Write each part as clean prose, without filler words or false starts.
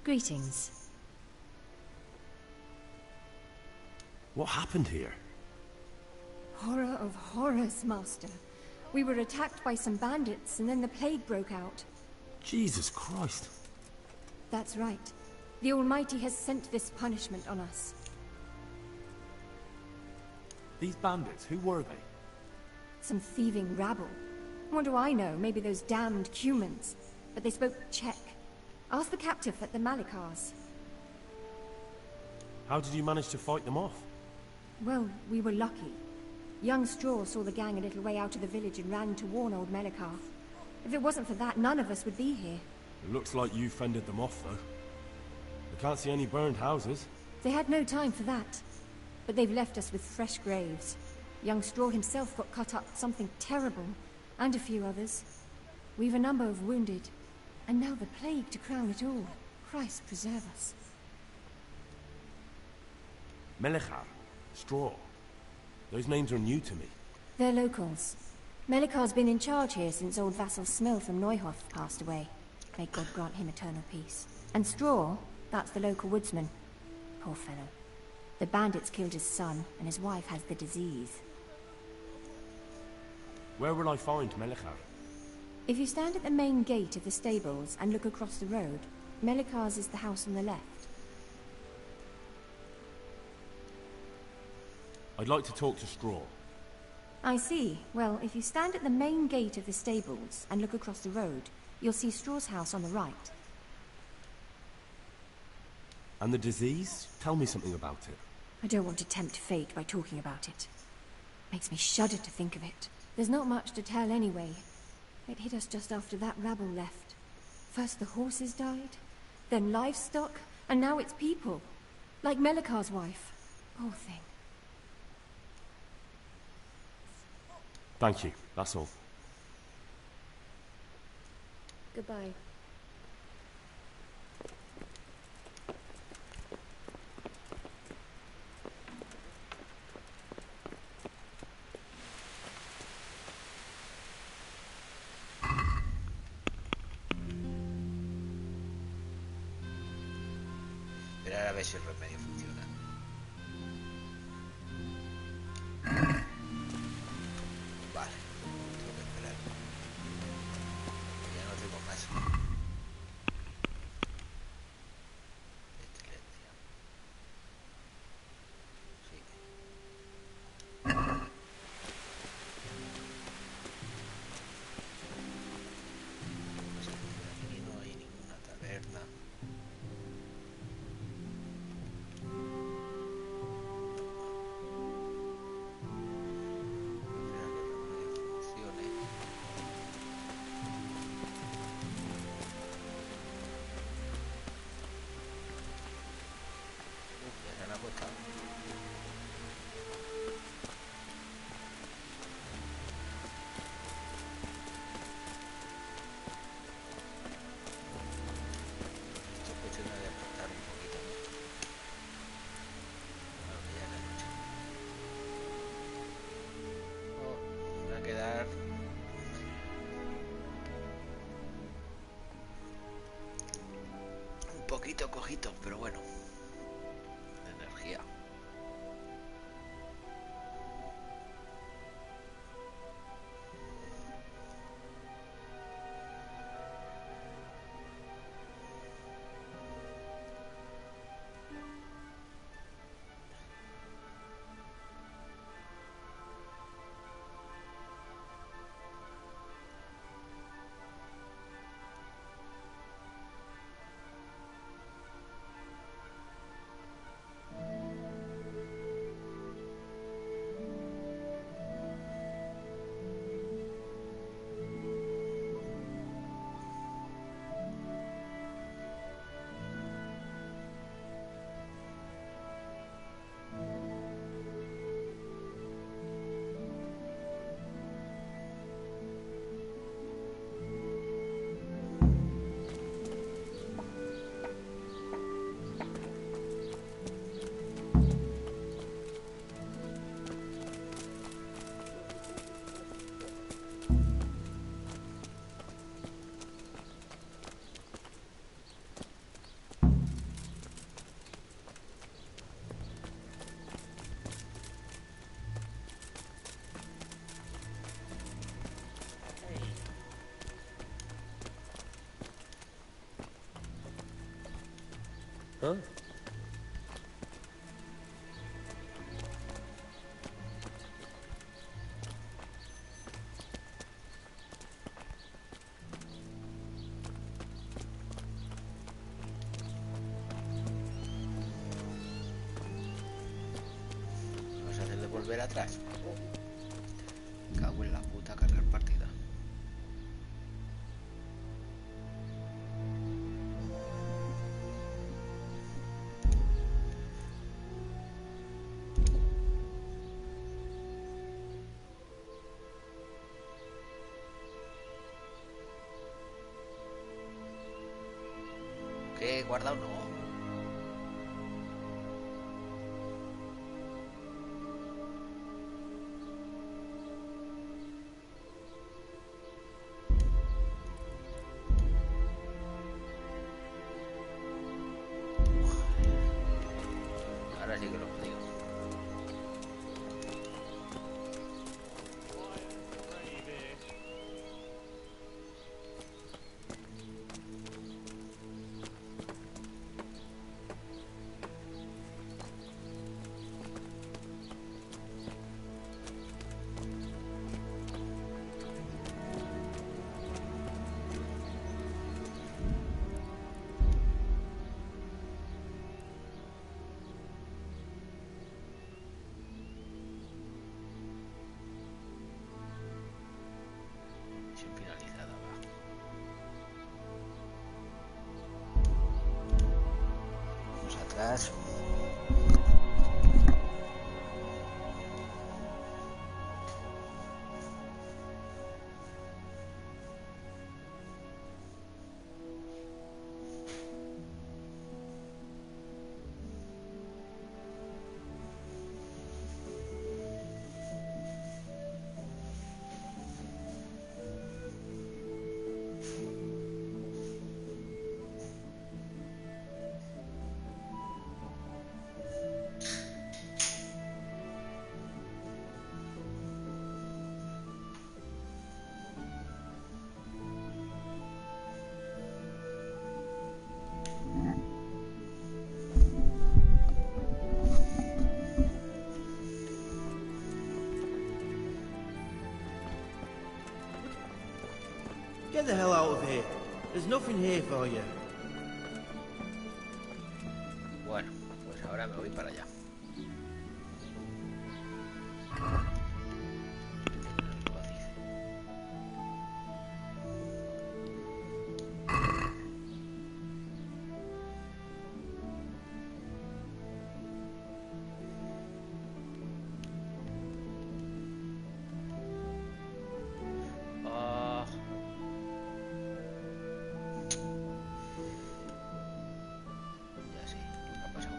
Greetings. What happened here? Horror of horrors, Master. We were attacked by some bandits, and then the plague broke out. Jesus Christ. That's right. The Almighty has sent this punishment on us. These bandits, who were they? Some thieving rabble. What do I know? Maybe those damned humans. But they spoke Czech. Ask the captive at the Malikars. How did you manage to fight them off? Well, we were lucky. Young Straw saw the gang a little way out of the village and ran to warn old Melikar. If it wasn't for that, none of us would be here. It looks like you fended them off, though. I can't see any burned houses. They had no time for that. But they've left us with fresh graves. Young Straw himself got cut up something terrible, and a few others. We've a number of wounded. And now the plague to crown it all. Christ preserve us. Melichar, Straw. Those names are new to me. They're locals. Melikar's been in charge here since old vassal Smil from Neuhoff passed away. May God grant him eternal peace. And Straw, that's the local woodsman. Poor fellow. The bandits killed his son, and his wife has the disease. Where will I find Melichar? If you stand at the main gate of the stables and look across the road, Melikar's is the house on the left. I'd like to talk to Straw. I see. Well, if you stand at the main gate of the stables and look across the road, you'll see Straw's house on the right. And the disease? Tell me something about it. I don't want to tempt fate by talking about it. Makes me shudder to think of it. There's not much to tell anyway. It hit us just after that rabble left. First the horses died, then livestock, and now it's people. Like Melikar's wife. Poor thing. Thank you, that's all. Goodbye. Esperar a ver si el remedio funciona. Vale, tengo que esperar. Ya no tengo más. Pestilencia. Sí. Aquí no hay ninguna taberna. Quedar un poquito cojito, pero bueno, de energía. Huh? Vamos a hacer de volver atrás. Cago en la puta, cargar partida. ¿Qué? ¿Guardado? No. Ahora sí que lo digo. Misión finalizada, va. Vamos atrás. Get the hell out of here. There's nothing here for you. Bueno, pues ahora me voy para allá. Ya sé, ¿qué ha pasado?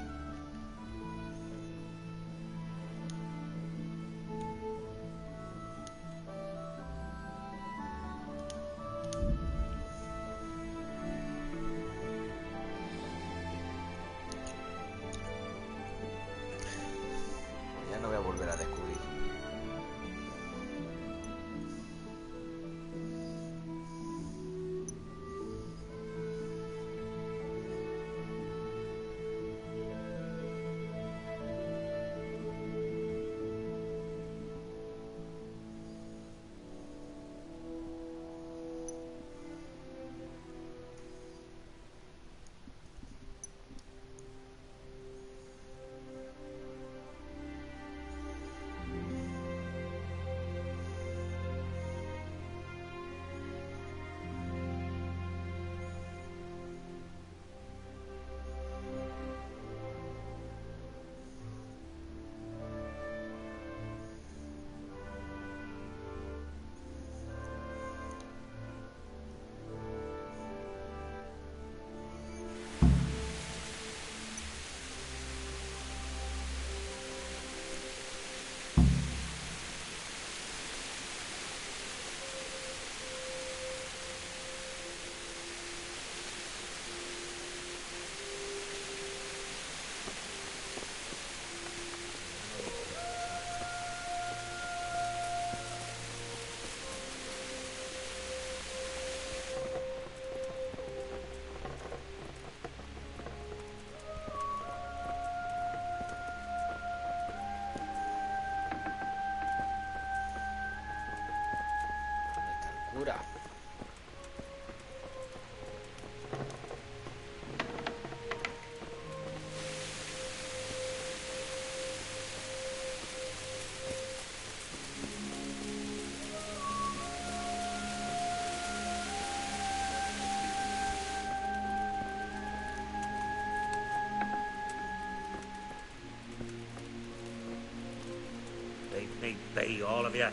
Be, all of you.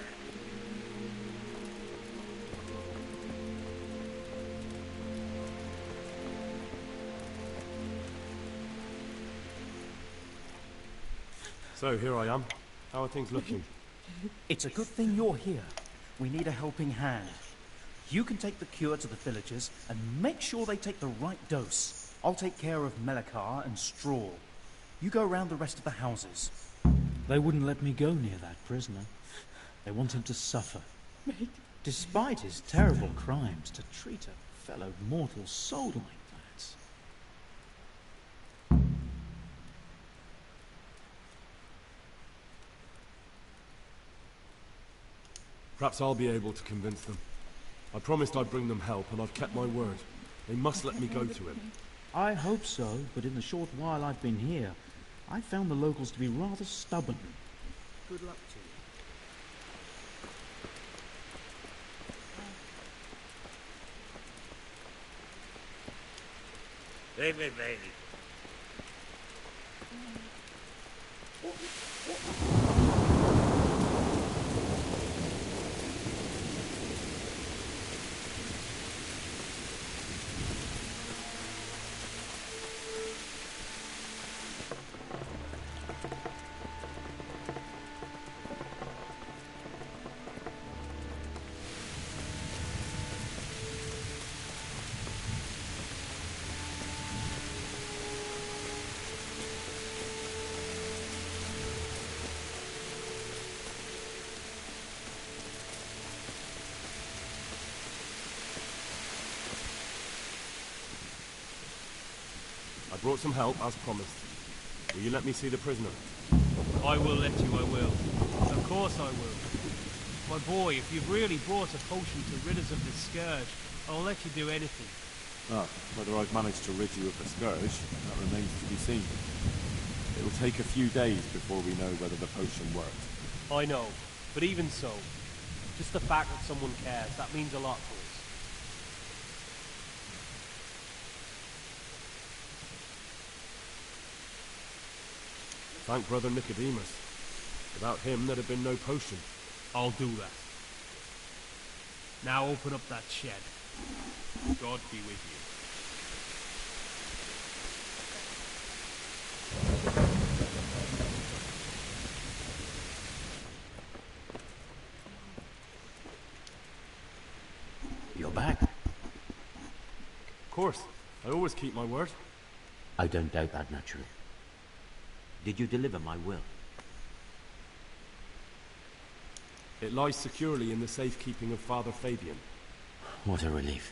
So, here I am. How are things looking? It's a good thing you're here. We need a helping hand. You can take the cure to the villagers and make sure they take the right dose. I'll take care of Melekar and Straw. You go around the rest of the houses. They wouldn't let me go near that prisoner. They want him to suffer. Despite his terrible crimes, to treat a fellow mortal soul like that. Perhaps I'll be able to convince them. I promised I'd bring them help, and I've kept my word. They must let me go to him. I hope so, but in the short while I've been here, I found the locals to be rather stubborn. Good luck to you. Leave it, baby. I brought some help, as promised. Will you let me see the prisoner? I will let you, I will. Of course I will. My boy, if you've really brought a potion to rid us of this scourge, I'll let you do anything. Ah, whether I've managed to rid you of the scourge, that remains to be seen. It will take a few days before we know whether the potion worked. I know, but even so, just the fact that someone cares, that means a lot to us. Thank Brother Nicodemus. Without him, there'd have been no potion. I'll do that. Now open up that shed. God be with you. You're back. Of course. I always keep my word. I don't doubt that, naturally. Did you deliver my will? It lies securely in the safekeeping of Father Fabian. What a relief.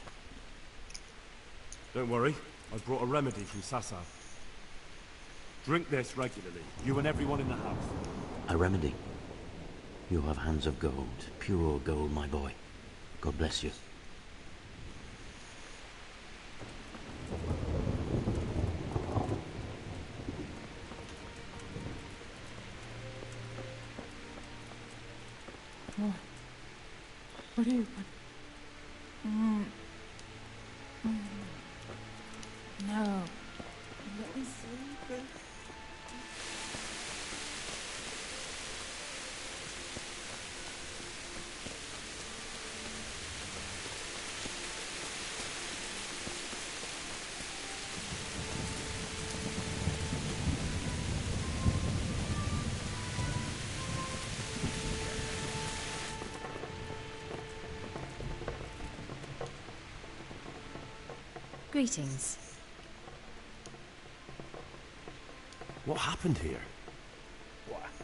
Don't worry, I brought a remedy from Sasa. Drink this regularly, you and everyone in the house. A remedy? You have hands of gold, pure gold, my boy. God bless you. What are you... No. Let me sleep. Greetings. What happened here?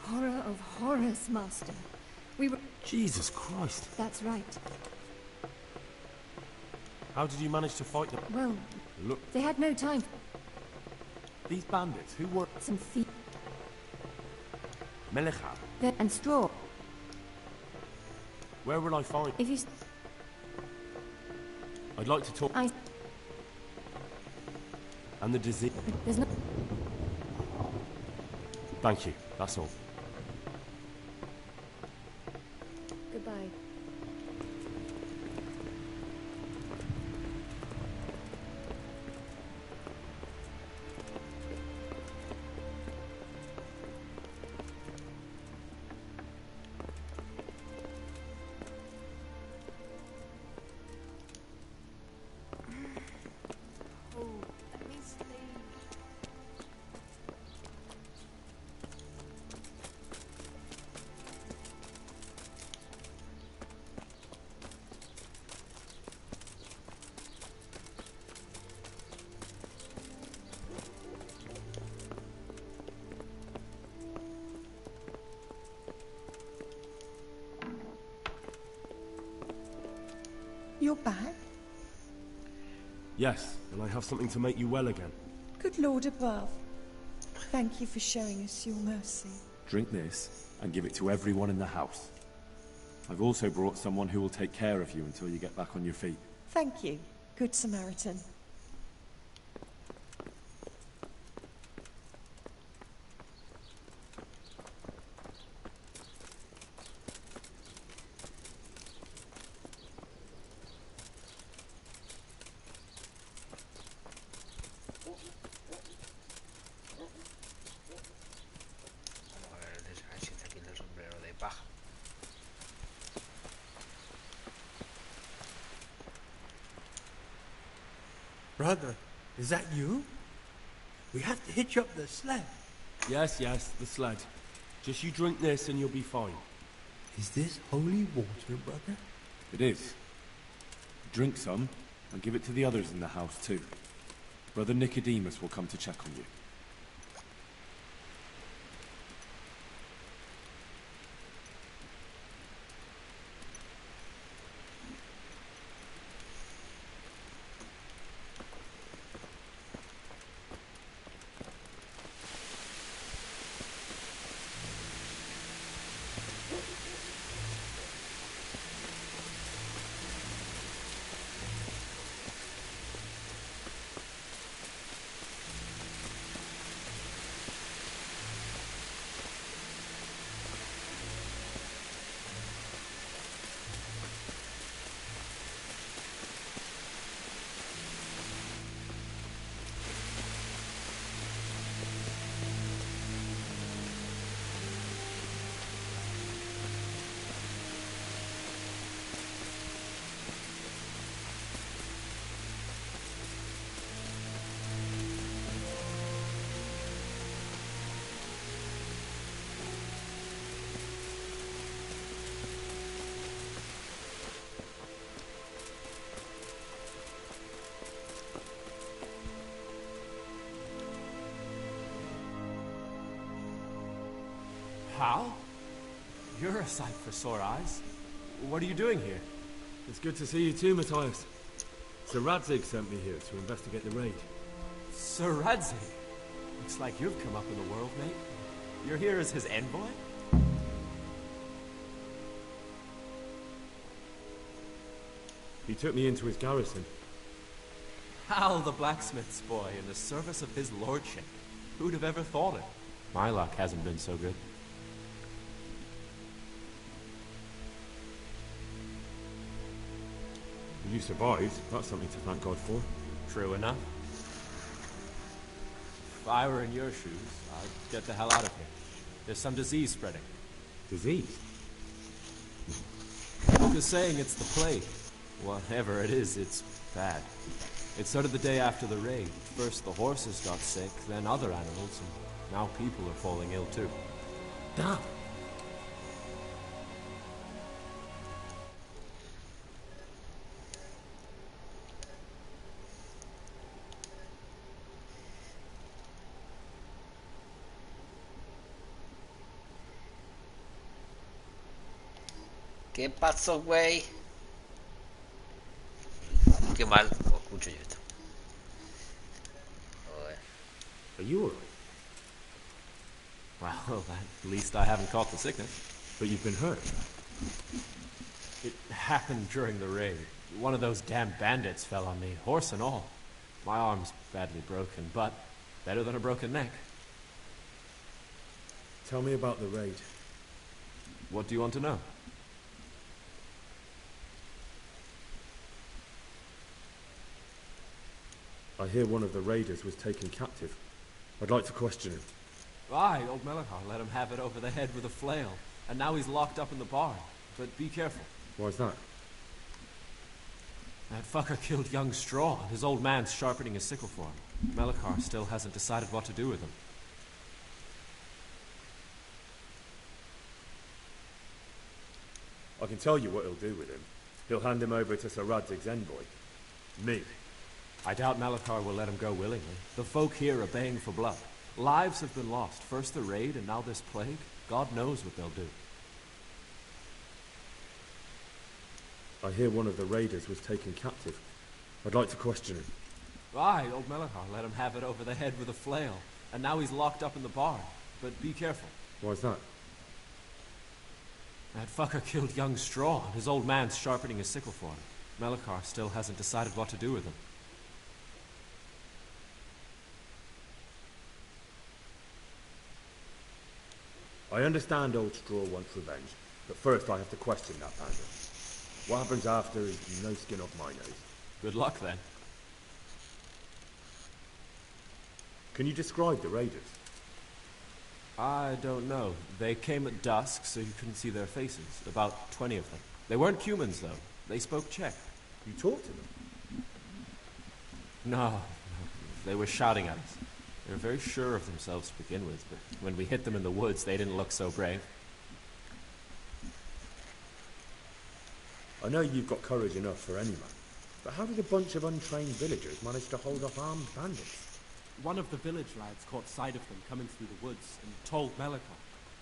Horror of horrors, Master. We were... Jesus Christ. That's right. How did you manage to fight them? Well, Look, they had no time. these bandits, who were... Some thieves Melekar. and straw. Where will I find... If you... I'd like to talk... And the disease... There's no... Thank you, that's all. Goodbye. You're back? Yes, and I have something to make you well again. Good Lord above. Thank you for showing us your mercy. Drink this and give it to everyone in the house. I've also brought someone who will take care of you until you get back on your feet. Thank you, Good Samaritan. Vamos a ver si está aquí el sombrero de paja. Brother, is that you? We have to hitch up the sled. Yes, yes, the sled. Just you drink this and you'll be fine. Is this holy water, brother? It is. Drink some and give it to the others in the house too. Brother Nicodemus will come to check on you. Hal? You're a sight for sore eyes. What are you doing here? It's good to see you too, Matthias. Sir Radzig sent me here to investigate the raid. Sir Radzig? Looks like you've come up in the world, mate. You're here as his envoy? He took me into his garrison. Hal, the blacksmith's boy, in the service of his lordship. Who'd have ever thought it? My luck hasn't been so good. You survived. That's something to thank God for. True enough. If I were in your shoes, I'd get the hell out of here. There's some disease spreading. Disease? Folk is saying it's the plague. Whatever it is, it's bad. It started the day after the raid. First the horses got sick, then other animals, and now people are falling ill too. Damn! ¿Qué pasó, güey? Qué mal escucho yo esto. Joder. Are you alright? Well, at least I haven't caught the sickness. But you've been hurt. It happened during the raid. One of those damn bandits fell on me, horse and all. My arm's badly broken, but better than a broken neck. Tell me about the raid. What do you want to know? I hear one of the raiders was taken captive. I'd like to question him. Aye, old Melachar let him have it over the head with a flail, and now he's locked up in the barn. But be careful. Why's that? That fucker killed young Straw, and his old man's sharpening his sickle for him. Melachar still hasn't decided what to do with him. I can tell you what he'll do with him. He'll hand him over to Sir Radzig's envoy. Me. I doubt Melachar will let him go willingly. The folk here are baying for blood. Lives have been lost. First the raid, and now this plague. God knows what they'll do. I hear one of the raiders was taken captive. I'd like to question him. Aye, old Melachar let him have it over the head with a flail, and now he's locked up in the barn. But be careful. Why's that? That fucker killed young Straw, and his old man's sharpening his sickle for him. Melachar still hasn't decided what to do with him. I understand old Straw wants revenge, but first I have to question that bandit. What happens after is no skin off my nose. Good luck, then. Can you describe the raiders? I don't know. They came at dusk, so you couldn't see their faces. About 20 of them. They weren't humans, though. They spoke Czech. You talked to them? No. They were shouting at us. They were very sure of themselves to begin with, but when we hit them in the woods, they didn't look so brave. I know you've got courage enough for any man, but how did a bunch of untrained villagers manage to hold off armed bandits? One of the village lads caught sight of them coming through the woods and told Melachar,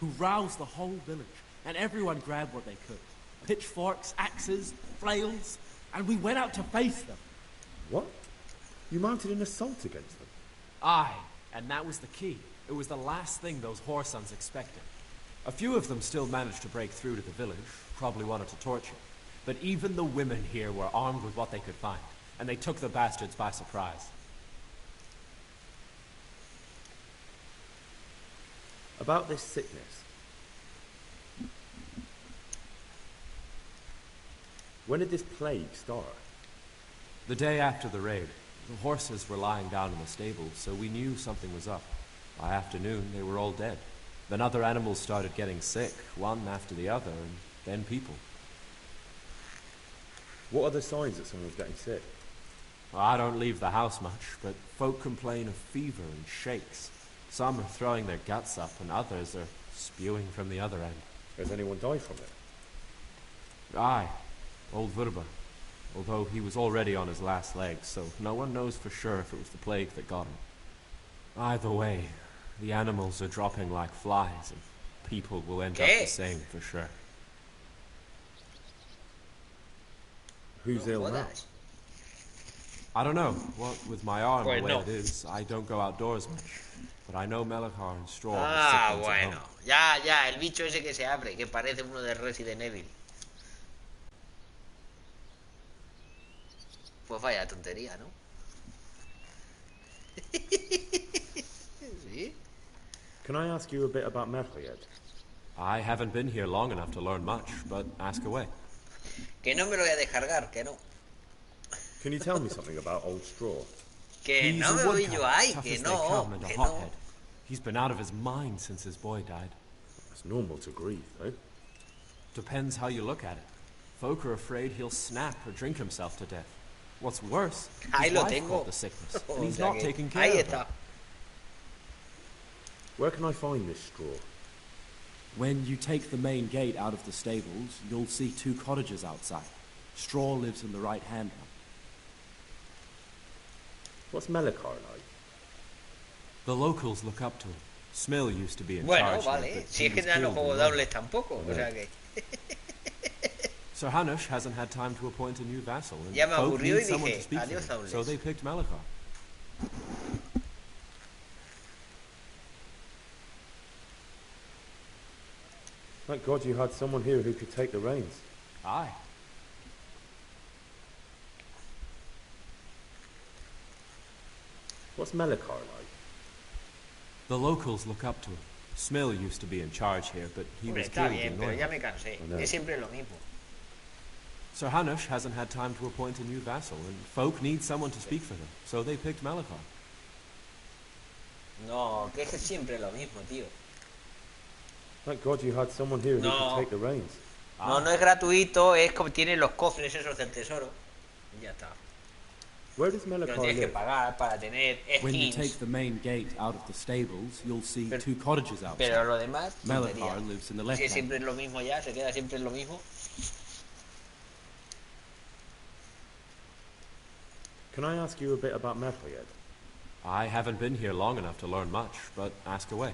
who roused the whole village, and everyone grabbed what they could. Pitchforks, axes, flails, and we went out to face them. What? You mounted an assault against them? Aye, and that was the key. It was the last thing those whoresons expected. A few of them still managed to break through to the village, probably wanted to torture. But even the women here were armed with what they could find, and they took the bastards by surprise. About this sickness. When did this plague start? The day after the raid. The horses were lying down in the stable, so we knew something was up. By afternoon, they were all dead. Then other animals started getting sick, one after the other, and then people. What are the signs that someone's getting sick? Well, I don't leave the house much, but folk complain of fever and shakes. Some are throwing their guts up, and others are spewing from the other end. Has anyone died from it? Aye, old Verba. Although he was already on his last legs, so no one knows for sure if it was the plague that got him. Either way, the animals are dropping like flies, and people will end up the same for sure. Who's ill now? I don't know. What with my arm the way it is, I don't go outdoors much. But I know Melachar and Straw Ah, bueno. Ya, el bicho ese que se abre, que parece uno de Resident Evil. Pues vaya tontería, ¿no? ¿Sí? Can I ask you a bit about Merliet? I haven't been here long enough to learn much, but ask away. Que no me lo voy a descargar, que no. Can you tell me something about Old Straw? Que no me voy yo ahí, que no, que no. He's been out of his mind since his boy died. It's normal to grieve, though. Depends how you look at it. Folk are afraid he'll snap or drink himself to death. What's worse, his wife caught the sickness, and he's not taking care of her. Where can I find this Straw? When you take the main gate out of the stables, you'll see 2 cottages outside. Straw lives in the right-hand one. What's Melachar like? The locals look up to him. Smill used to be in bueno, charge. Vale, si es que ya no juego dobles tampoco, o sea que... Sir Hanush hasn't had time to appoint a new vassal, and ya me folk aburrió need y someone to dije, speak for adiós them, dobles. so they picked Melachar. Thank God you had someone here who could take the reins. Aye. What's Melachar like? The locals look up to him. Smill used to be in charge here, but he was Está killed bien, in pero ya Neuhof. me cansé. Es siempre lo mismo. Sir Hanush hasn't had time to appoint a new vassal, and folk need someone to speak for them, so they picked Melachar. No, que es siempre lo mismo, tío. Thank God you had someone here who could take the reins. No, no es gratuito, es como tiene los cofres esos del tesoro. Y ya está. Where does Melachar Pero tienes que live? pagar para tener When you skins. take the main gate out of the stables, you'll see 2 cottages outside. Pero lo demás, Melachar tontería. lives in the Si left-hand. siempre es lo mismo ya, se queda siempre en lo mismo. Can I ask you a bit about Merliet? I haven't been here long enough to learn much, but ask away.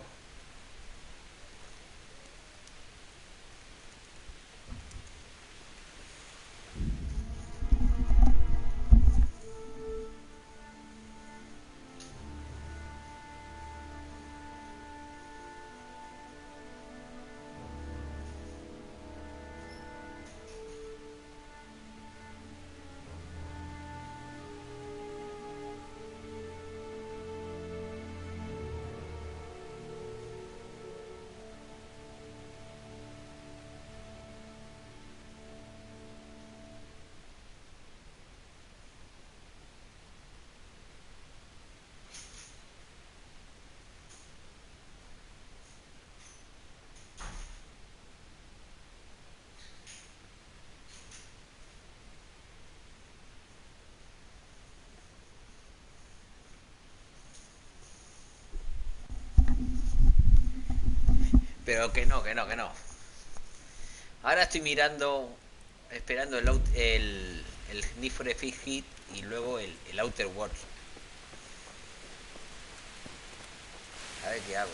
Pero que no, que no, que no. Ahora estoy mirando, esperando el Need for Speed Hit y luego el Outer Worlds. A ver qué hago.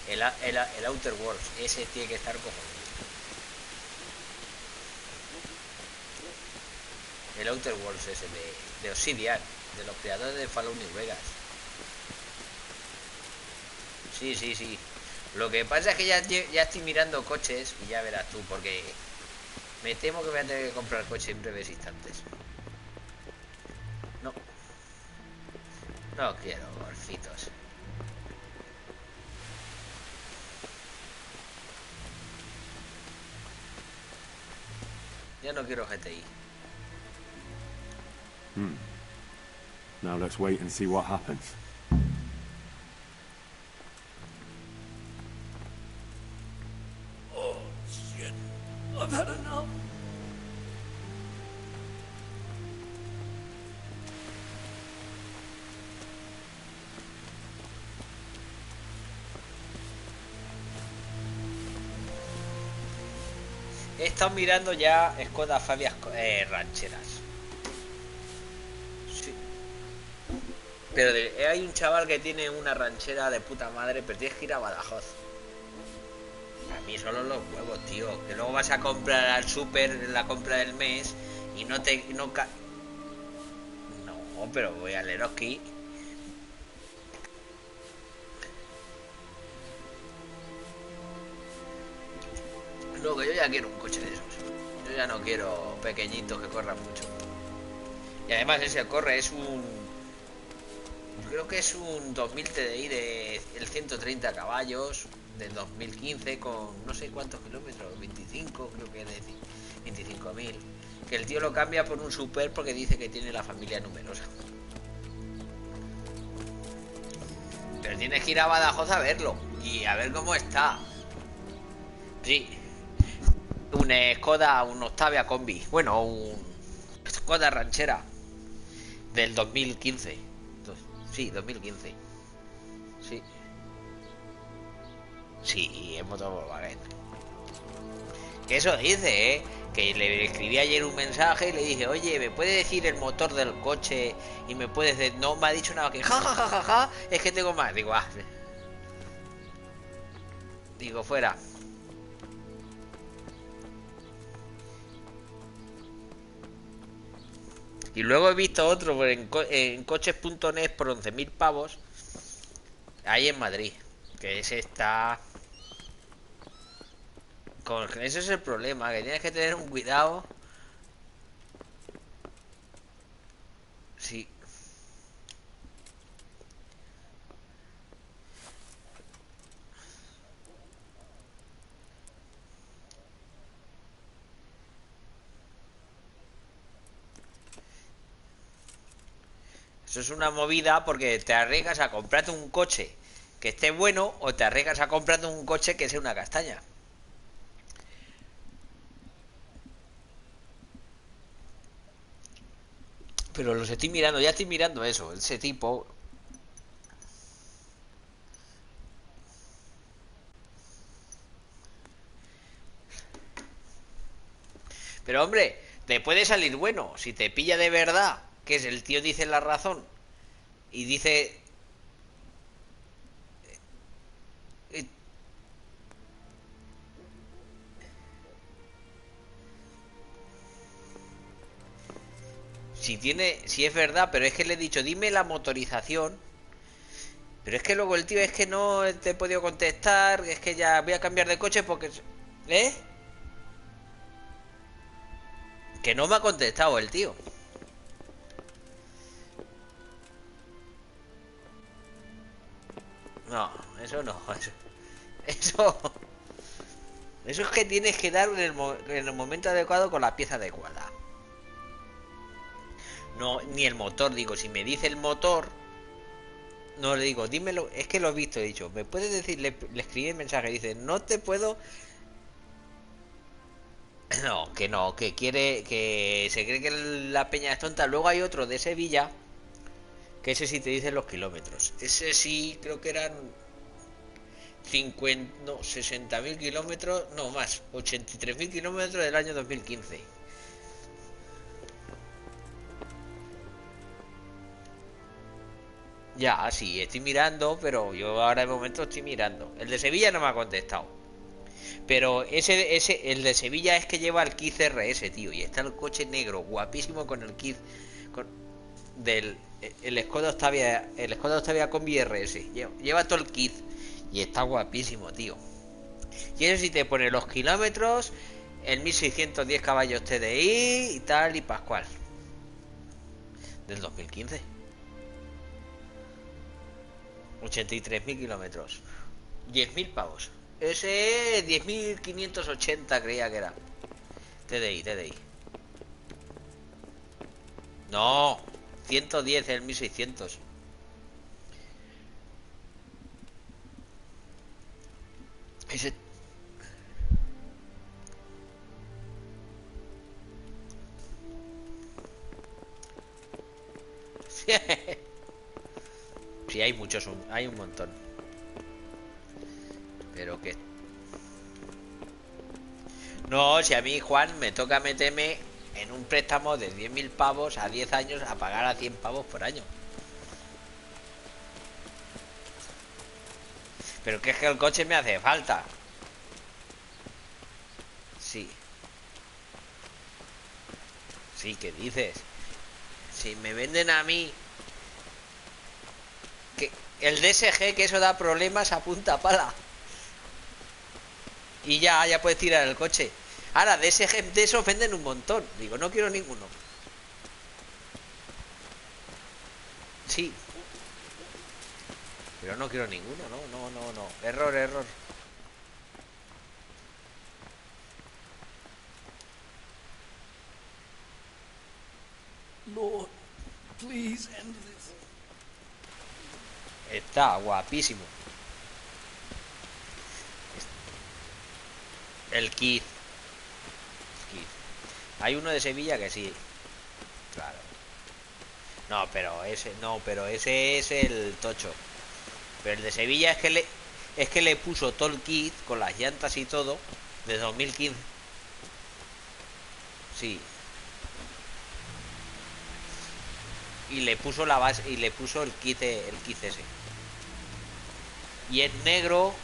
A ver. El Outer Worlds, ese tiene que estar cojonudo. El Outer Worlds ese de Obsidian, de los creadores de Fallout New Vegas. Sí, sí, sí. Lo que pasa es que ya estoy mirando coches y ya verás tú, porque me temo que voy a tener que comprar coche en breves instantes. No. No quiero golfitos. Ya no quiero GTI. Now let's wait and see what happens. Oh, shit. I've had enough. He estado mirando ya Skoda Fabias rancheras. Sí. Pero hay un chaval que tiene una ranchera de puta madre, pero tienes que ir a Badajoz. A mí solo los huevos, tío. Que luego vas a comprar al súper en la compra del mes y no, pero voy al Eroski. No, que yo ya quiero un coche de esos. Yo ya no quiero pequeñitos que corran mucho. Y además ese corre es un... Creo que es un 2000 TDI de el 130 caballos del 2015 con no sé cuántos kilómetros, 25, creo que es de 25.000. Que el tío lo cambia por un super porque dice que tiene la familia numerosa. Pero tienes que ir a Badajoz a verlo y a ver cómo está. Sí. Un Skoda, un Octavia Combi. Bueno, un Skoda ranchera del 2015. Sí, 2015. Sí. Sí, es motor Volkswagen. Que eso dice, que le escribí ayer un mensaje y le dije, oye, ¿me puede decir el motor del coche? Y me puedes decir, no me ha dicho nada, que ja, ja, ja, ja, ja, es que tengo más. Digo, digo, fuera. Y luego he visto otro en coches.net por 11.000 pavos. Ahí en Madrid. Que ese está... Ese es el problema, que tienes que tener un cuidado. Sí. Eso es una movida porque te arriesgas a comprarte un coche que esté bueno o te arriesgas a comprarte un coche que sea una castaña. Pero los estoy mirando, ya estoy mirando eso, ese tipo. Pero hombre, te puede salir bueno si te pilla de verdad, que es el tío dice la razón y dice... Si es verdad, pero es que le he dicho, dime la motorización. Pero es que luego el tío es que no te he podido contestar, es que ya voy a cambiar de coche porque... ¿Eh? Que no me ha contestado el tío. No, eso no. Eso es que tienes que dar en el momento adecuado con la pieza adecuada. No, ni el motor, digo, si me dice el motor, no le digo, dímelo, es que lo he visto, he dicho, ¿me puedes decir? Le escribí el mensaje, dice, no te puedo... No, que quiere, que se cree que la peña es tonta. Luego hay otro de Sevilla, Que ese sí te dice los kilómetros. Ese sí, creo que eran 50, no, 60.000 kilómetros, no más, 83.000 kilómetros del año 2015. Ya, sí, estoy mirando, pero yo ahora de momento estoy mirando. El de Sevilla no me ha contestado. Pero el de Sevilla es que lleva el kit RS, tío. Y está el coche negro, guapísimo con el kit del el Skoda Octavia Combi RS. Lleva todo el kit. Y está guapísimo, tío. Y eso sí te pone los kilómetros, el 1610 caballos TDI y tal y pascual. Del 2015. 83.000 kilómetros. 10.000 pavos. Ese 10.580 creía que era. TDI. No, 110 el 1600. Ese... Sí, hay muchos, hay un montón. Pero que... No, si a mí, Juan, me toca meterme en un préstamo de 10.000 pavos a 10 años a pagar a 100 pavos por año. Pero que es que el coche me hace falta. Sí. Sí, ¿qué dices? Si me venden a mí... que el DSG, que eso da problemas a punta pala. Y ya puedes tirar el coche. Ahora, DSG de esos venden un montón. Digo, no quiero ninguno. Sí. Pero no quiero ninguno, no. Error. Lord, please end this. Está guapísimo. El kit. Hay uno de Sevilla que sí. Claro. No, pero ese es el tocho. Pero el de Sevilla es que le puso todo el kit con las llantas y todo de 2015. Sí. Y le puso la base y le puso el kit ese. Y es negro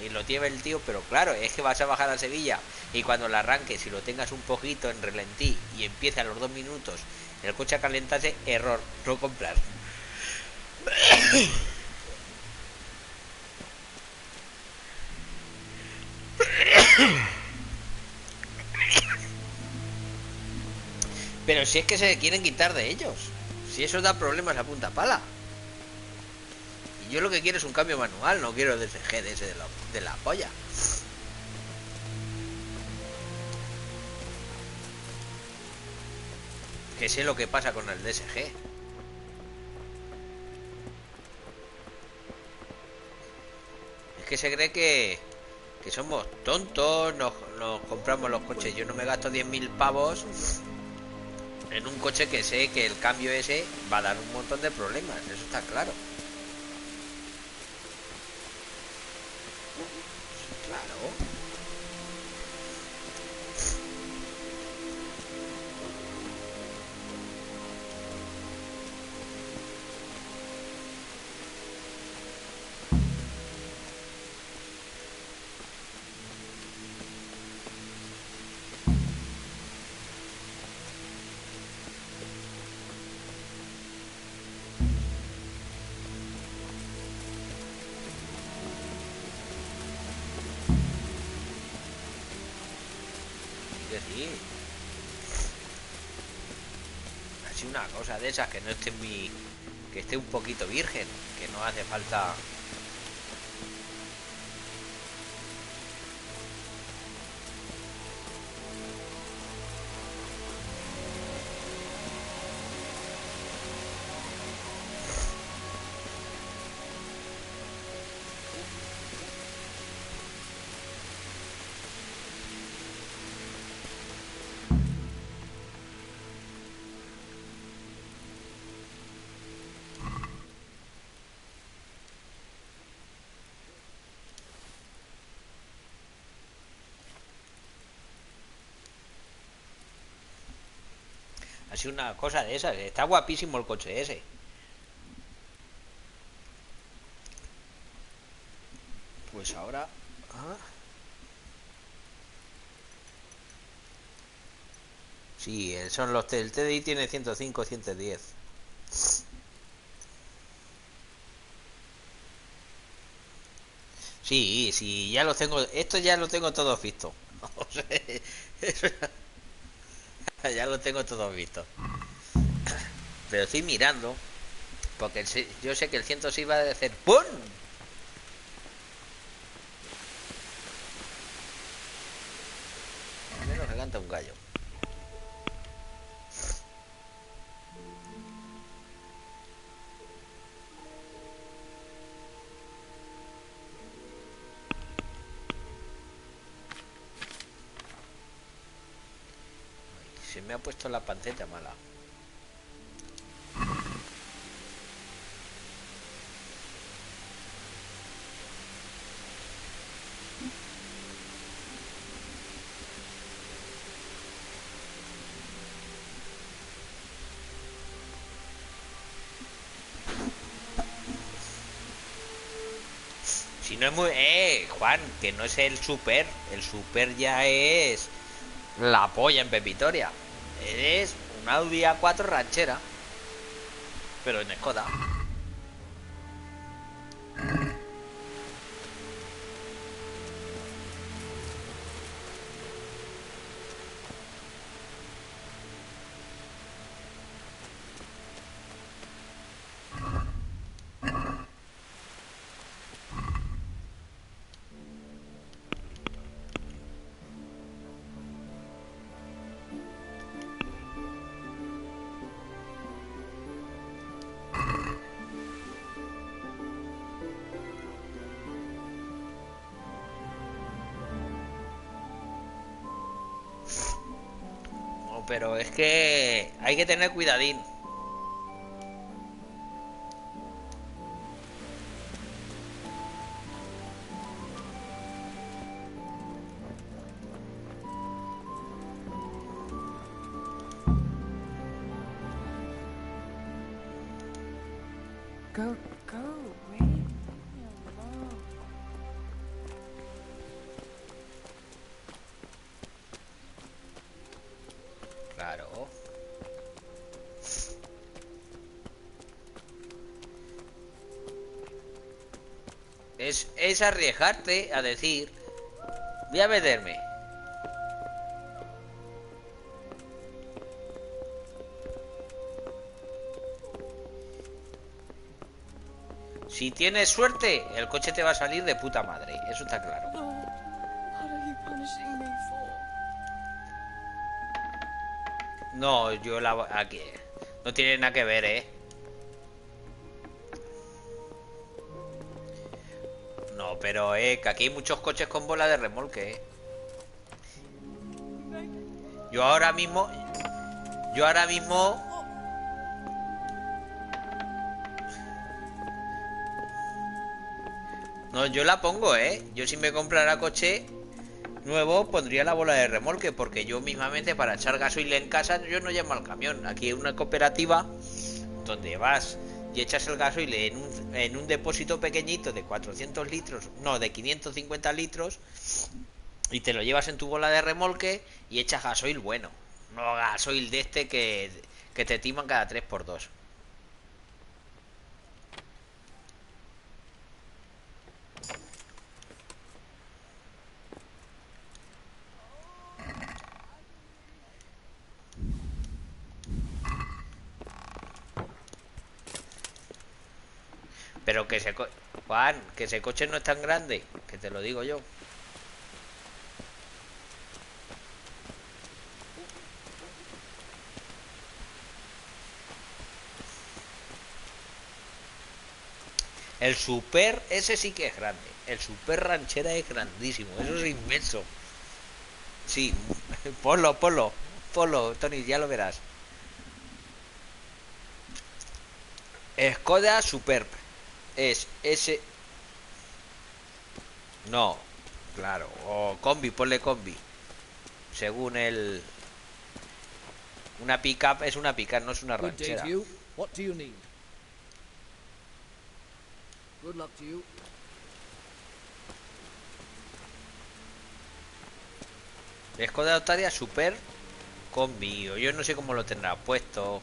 y lo lleva el tío, pero claro, es que vas a bajar a Sevilla y cuando la arranques, si lo tengas un poquito en relentí y empieza a los 2 minutos el coche a calentarse, error, no comprar. Pero si es que se quieren quitar de ellos, si eso da problemas a punta pala. Yo lo que quiero es un cambio manual, no quiero el DSG de ese de la polla. Que sé lo que pasa con el DSG. Es que se cree que somos tontos, nos compramos los coches. Yo no me gasto 10.000 pavos en un coche que sé que el cambio ese va a dar un montón de problemas, eso está claro. Claro. Decir, así una cosa de esas que no esté que esté un poquito virgen, que no hace falta. Así una cosa de esas. Está guapísimo el coche ese. Pues ahora... Sí, son los... El TDI tiene 105, 110. Sí, sí, ya lo tengo... Esto ya lo tengo todo visto. O sea, eso ya lo tengo todo visto. Pero estoy mirando... Porque yo sé que el 106 va a hacer ¡pum! Al menos me canta un gallo. Se me ha puesto la panceta mala. Si no es muy... Juan, que no es el super. El super ya es la polla en Pepitoria. Es un Audi A4 ranchera, pero en Skoda. Pero es que hay que tener cuidadín. Go, Ray. Alone. Claro. Es arriesgarte a decir, voy a meterme. Si tienes suerte, el coche te va a salir de puta madre. Eso está claro. No, yo la... Aquí... No tiene nada que ver, ¿eh? No, pero, que aquí hay muchos coches con bola de remolque, Yo ahora mismo... No, yo la pongo, Yo si me comprara coche nuevo pondría la bola de remolque, porque yo mismamente para echar gasoil en casa yo no llamo al camión. Aquí hay una cooperativa donde vas y echas el gasoil en un depósito pequeñito de 400 litros, no, de 550 litros, y te lo llevas en tu bola de remolque y echas gasoil bueno, no gasoil de este que te timan cada 3x2. Pero que Juan, que ese coche no es tan grande, que te lo digo yo. El super, ese sí que es grande. El super ranchera es grandísimo, eso es inmenso. Sí, ponlo, Tony, ya lo verás. Skoda Superb. Es ese. No, claro. O combi, ponle combi. Según el... Una pick-up es una pick-up, no es una Good day ranchera. to you. What do you need? Good luck to you. Skoda Octavia Super conmigo. Yo no sé cómo lo tendrá puesto.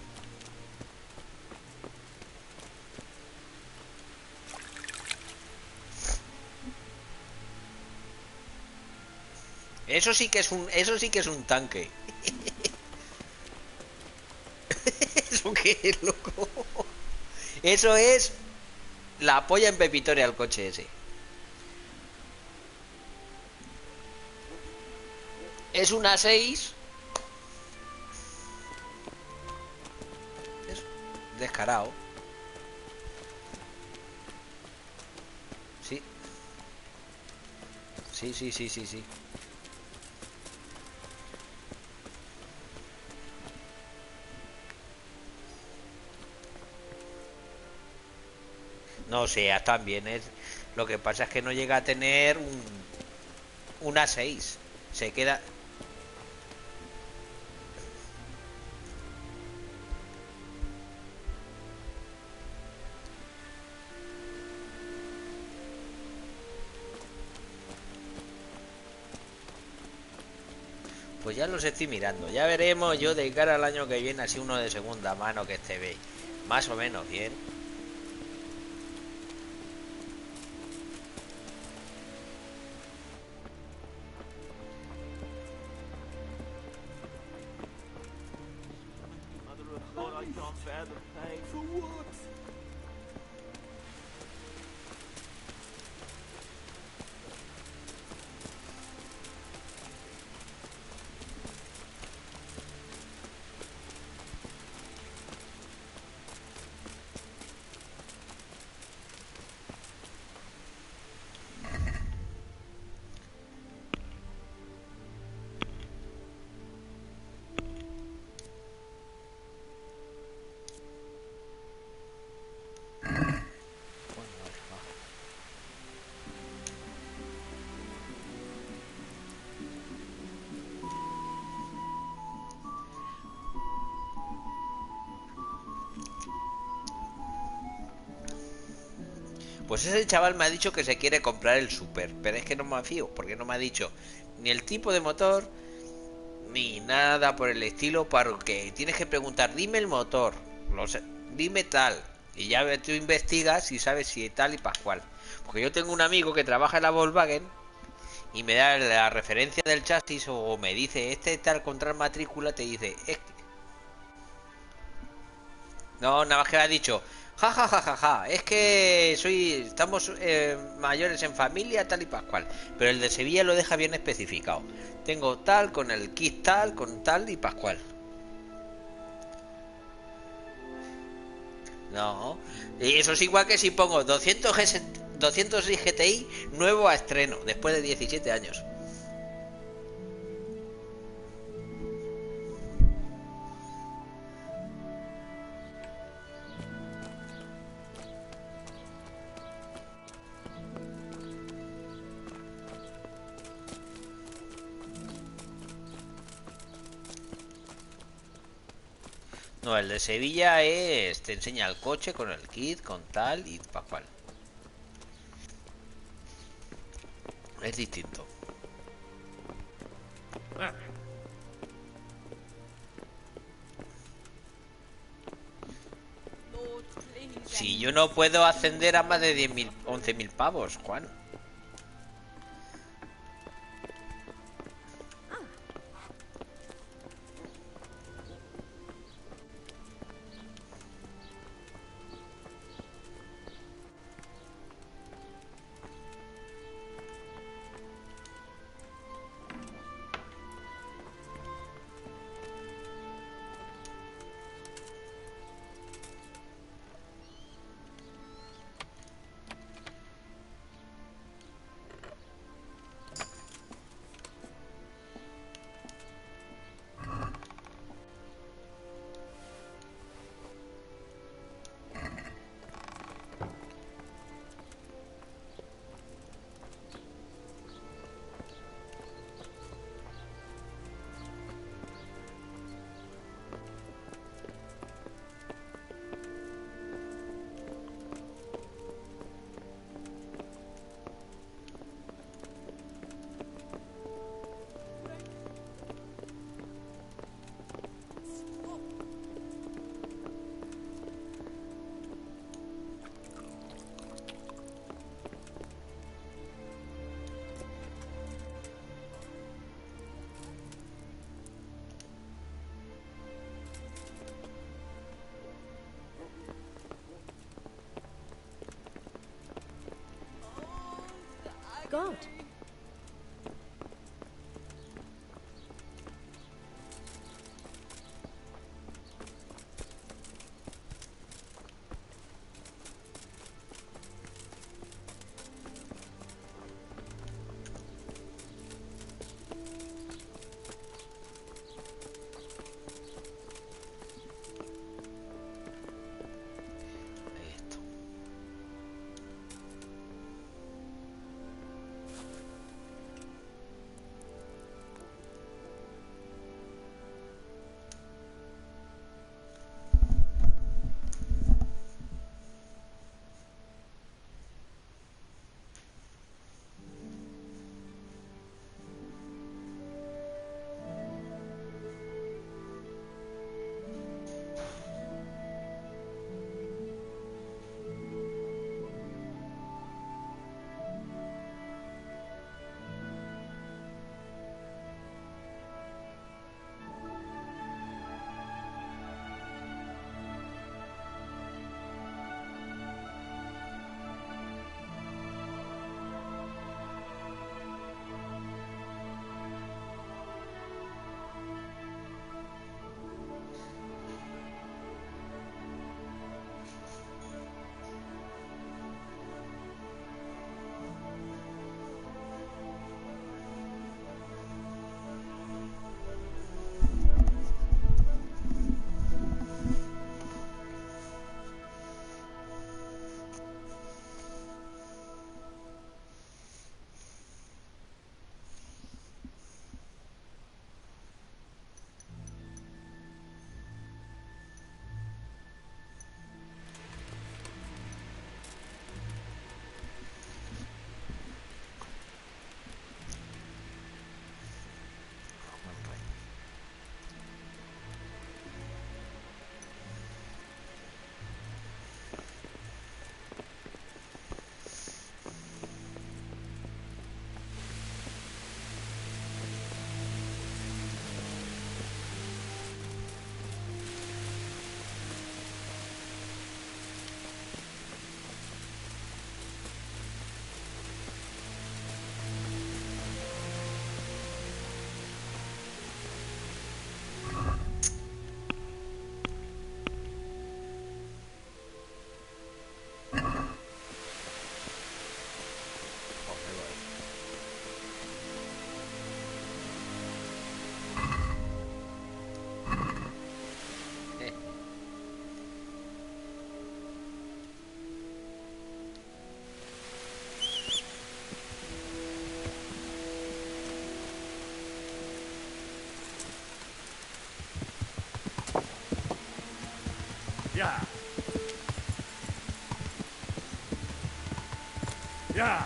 Eso sí que es un tanque. ¿Eso qué es, loco? Eso es la polla en pepitoria al coche ese. Es una 6. Es descarado. Sí. Sí. No sea también es. Lo que pasa es que no llega a tener una 6. Se queda. Pues ya los estoy mirando. Ya veremos yo de cara al año que viene, así uno de segunda mano que esté bien. Más o menos bien. Pues ese chaval me ha dicho que se quiere comprar el Super, pero es que no me fío, porque no me ha dicho ni el tipo de motor, ni nada por el estilo, porque tienes que preguntar, dime el motor, dime tal, y ya tú investigas y sabes si tal y pascual. Porque yo tengo un amigo que trabaja en la Volkswagen y me da la referencia del chasis o me dice, este tal contra matrícula, te dice, no, nada más que me ha dicho, ja, ja, ja, ja, ja, es que estamos mayores en familia, tal y pascual. Pero el de Sevilla lo deja bien especificado. Tengo tal, con el kit tal, con tal y pascual. No, y eso es igual que si pongo 206 GTI nuevo a estreno, después de 17 años. No, el de Sevilla te enseña el coche con el kit, con tal y pascual. Es distinto. Si yo no puedo ascender a más de 10.000, 11.000 pavos, Juan. God. Yeah. Yeah.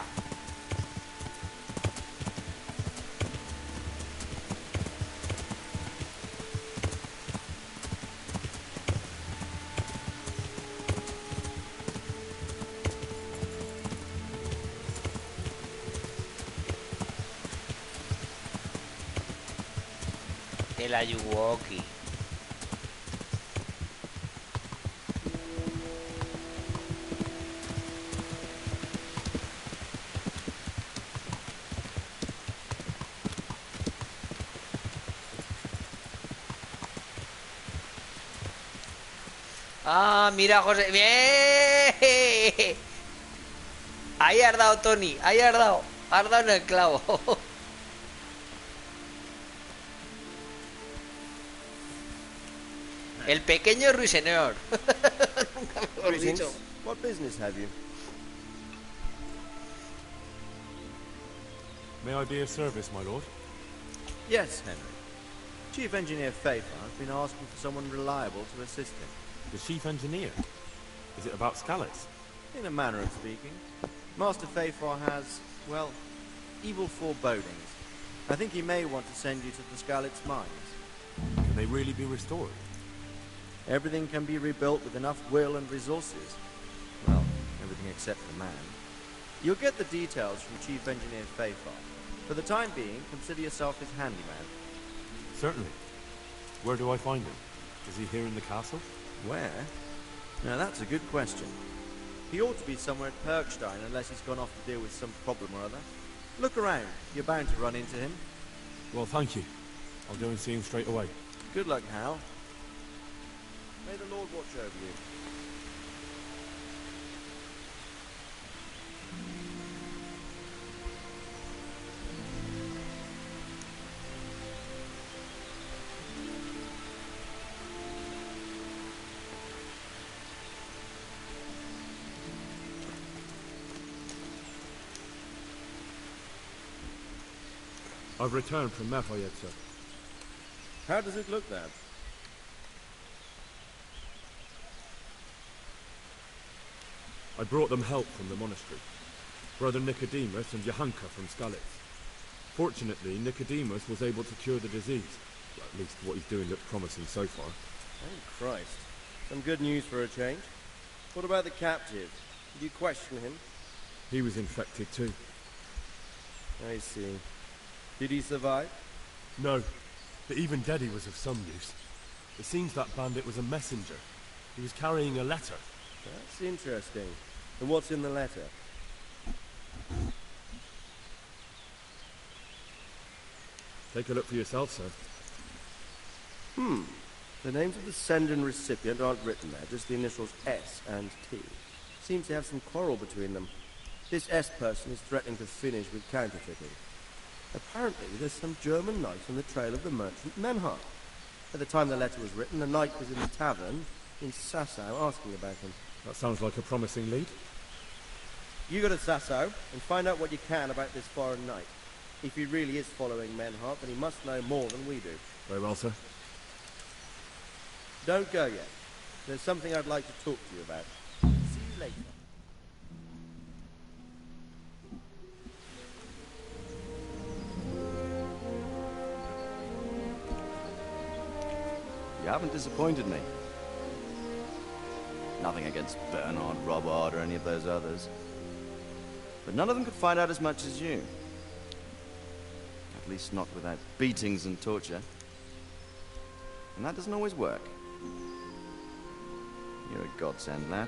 El Ayuwoki. Ah, mira, José. ¡Bien! Ahí has dado, Tony. Ahí has dado. Has dado en el clavo. El pequeño ruiseñor. Nunca mejor dicho. What business have you? May I be of service, my lord? Yes, Henry. Chief Engineer Pfeiffer has been asking for someone reliable to assist him. The chief engineer? Is it about Scalets? In a manner of speaking. Master Pfeiffer has, well, evil forebodings. I think he may want to send you to the Scalets mines. Can they really be restored? Everything can be rebuilt with enough will and resources. Well, everything except the man. You'll get the details from Chief Engineer Pfeiffer. For the time being, consider yourself his handyman. Certainly. Where do I find him? Is he here in the castle? Where? Now that's a good question. He ought to be somewhere at Perkstein unless he's gone off to deal with some problem or other. Look around. You're bound to run into him. Well, thank you. I'll go and see him straight away. Good luck, Hal. May the Lord watch over you. I've returned from Lafayette, sir. How does it look, then? I brought them help from the monastery. Brother Nicodemus and Johanka from Skalitz. Fortunately, Nicodemus was able to cure the disease. Well, at least what he's doing looks promising so far. Oh, Christ. Some good news for a change. What about the captive? Did you question him? He was infected too. I see. Did he survive? No, but even dead he was of some use. It seems that bandit was a messenger. He was carrying a letter. That's interesting. And what's in the letter? Take a look for yourself, sir. The names of the sender and recipient aren't written there, just the initials S and T. Seems to have some quarrel between them. This S person is threatening to finish with counterfeiting. Apparently, there's some German knight on the trail of the merchant Menhart. At the time the letter was written, the knight was in the tavern in Sasau asking about him. That sounds like a promising lead. You go to Sasau and find out what you can about this foreign knight. If he really is following Menhart, then he must know more than we do. Very well, sir. Don't go yet. There's something I'd like to talk to you about. See you later. You haven't disappointed me. Nothing against Bernard, Robert, or any of those others. But none of them could find out as much as you. At least not without beatings and torture. And that doesn't always work. You're a godsend, lad.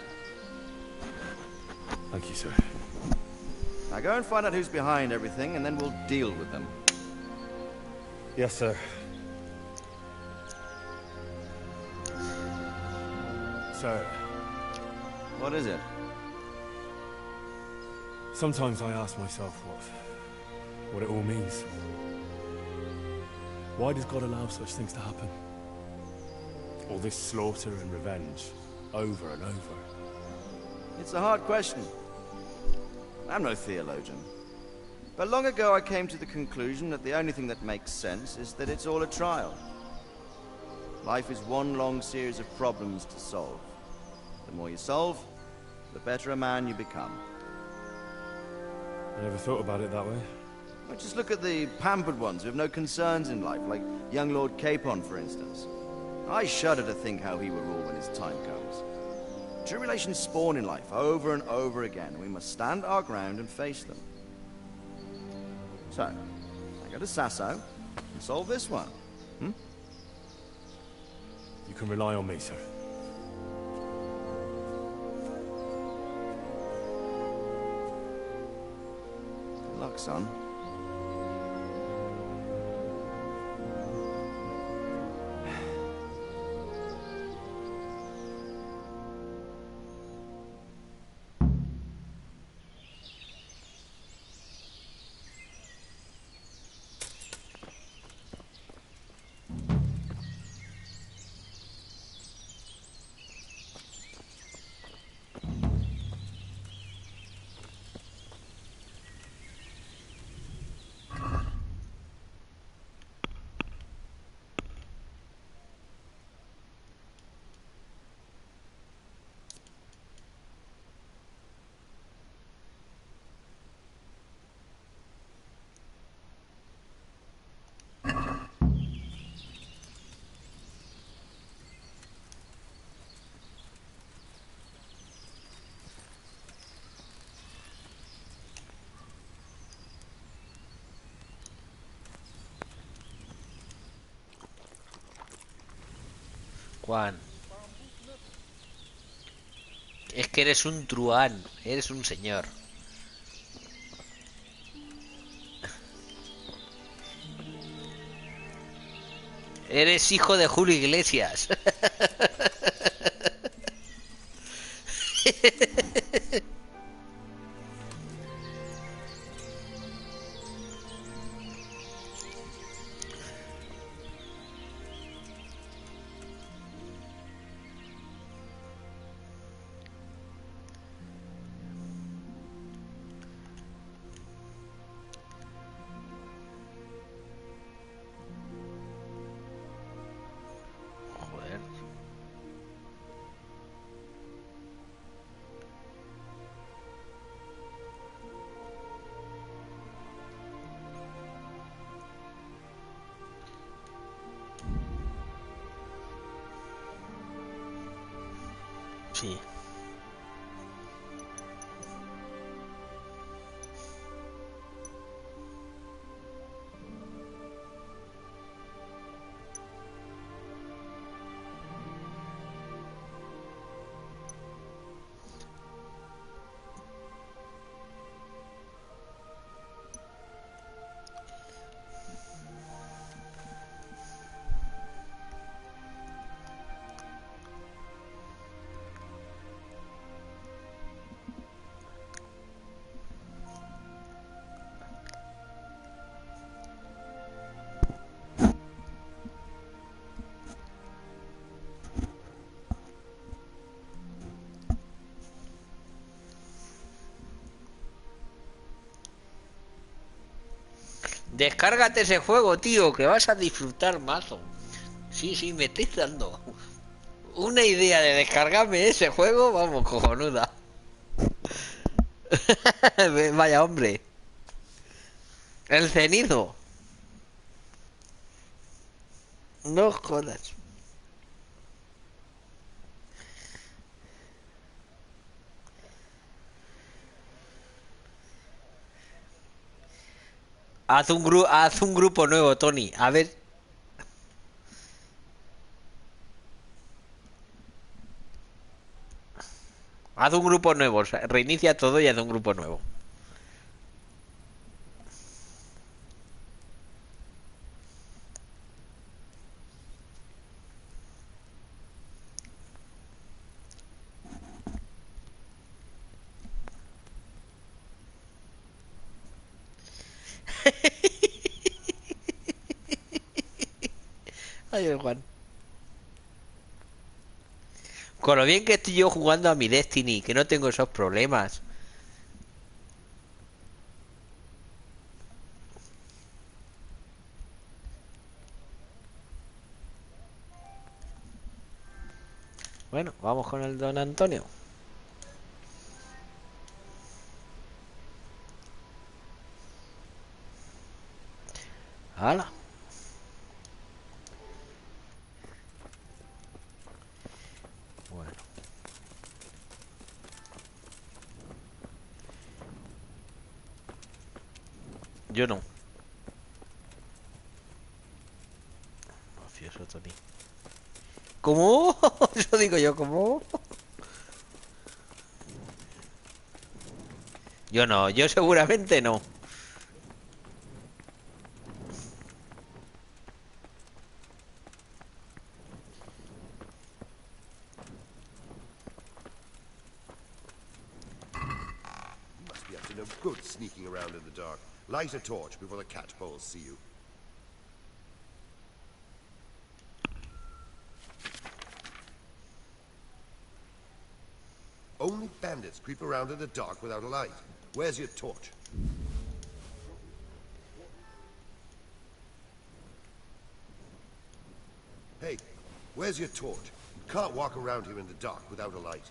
Thank you, sir. Now go and find out who's behind everything, and then we'll deal with them. Yes, sir. Sir. What is it? Sometimes I ask myself what it all means. Why does God allow such things to happen? All this slaughter and revenge, over and over. It's a hard question. I'm no theologian. But long ago I came to the conclusion that the only thing that makes sense is that it's all a trial. Life is one long series of problems to solve. The more you solve, the better a man you become. I never thought about it that way. Well, just look at the pampered ones who have no concerns in life, like young Lord Capon, for instance. I shudder to think how he will rule when his time comes. Tribulations spawn in life over and over again, and we must stand our ground and face them. So, I go to Sasau and solve this one. You can rely on me, sir. Good luck, son. Juan, es que eres un truán, eres un señor. Eres hijo de Julio Iglesias. Joder. Sí. Descárgate ese juego, tío, que vas a disfrutar mazo. Sí, sí, me estáis dando una idea de descargarme ese juego, vamos, cojonuda. Vaya hombre. El cenizo. No jodas. Haz un grupo nuevo, Tony. A ver. Haz un grupo nuevo. O sea, reinicia todo y haz un grupo nuevo. Ay, Juan. Con lo bien que estoy yo jugando a mi Destiny, que no tengo esos problemas. Bueno, vamos con el don Antonio. ¡Hala! Bueno. Yo no. Mafioso, Tony. ¿Cómo? Eso digo yo, ¿cómo? Yo no, yo seguramente no. Must be up to no good sneaking around in the dark. Light a torch before the catchpoles see you. Only bandits creep around in the dark without a light. Where's your torch? Hey, where's your torch? You can't walk around here in the dark without a light.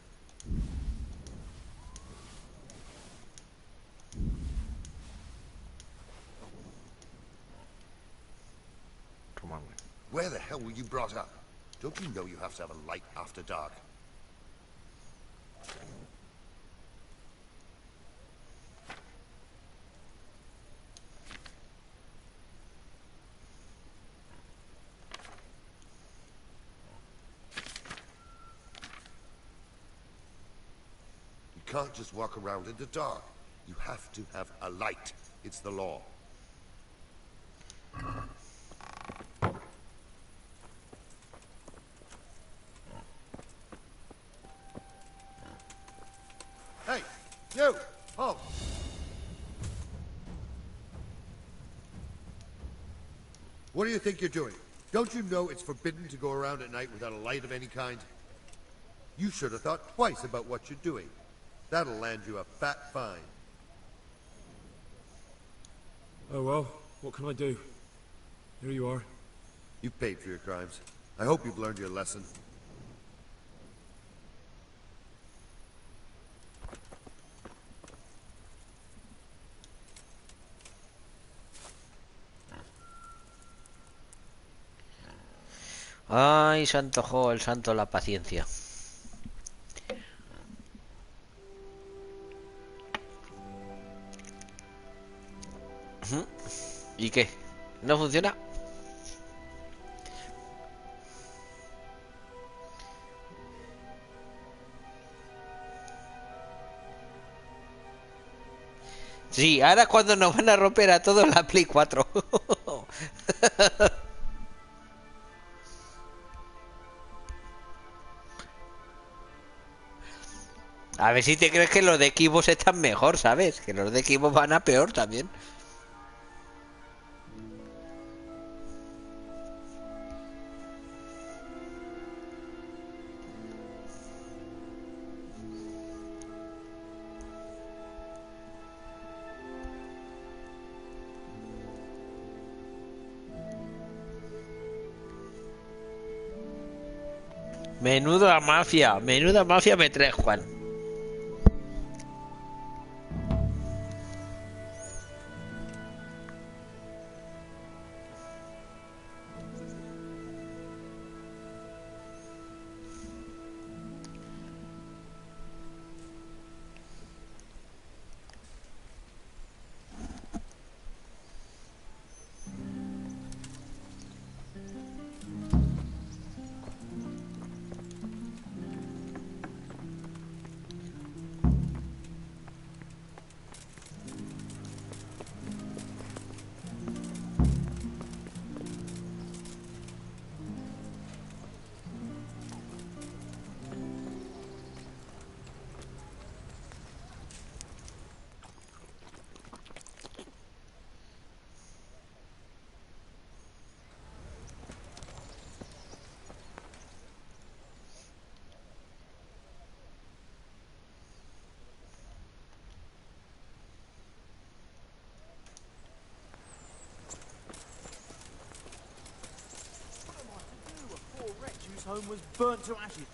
Come on. Where the hell were you brought up? Don't you know you have to have a light after dark? You can't just walk around in the dark. You have to have a light. It's the law. You! Halt! What do you think you're doing? Don't you know it's forbidden to go around at night without a light of any kind? You should have thought twice about what you're doing. That'll land you a fat fine. Oh well, what can I do? Here you are. You've paid for your crimes. I hope you've learned your lesson. Ay, santo jo, el santo de la paciencia. ¿Y qué? ¿No funciona? Sí, ahora cuando nos van a romper a todos la Play 4. A ver si te crees que los de Xbox están mejor, ¿sabes? Que los de Xbox van a peor también. Menuda mafia me traes, Juan. Home was burnt to ashes.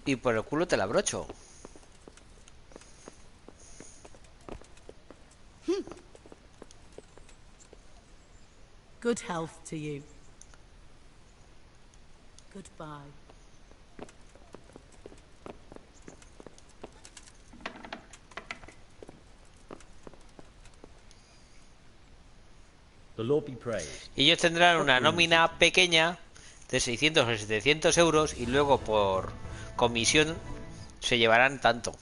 Y por el culo te la abrocho. Good health to you. Goodbye. The Lord be praised. Y ellos tendrán una nómina pequeña de 600 o 700 euros y luego por comisión se llevarán tanto.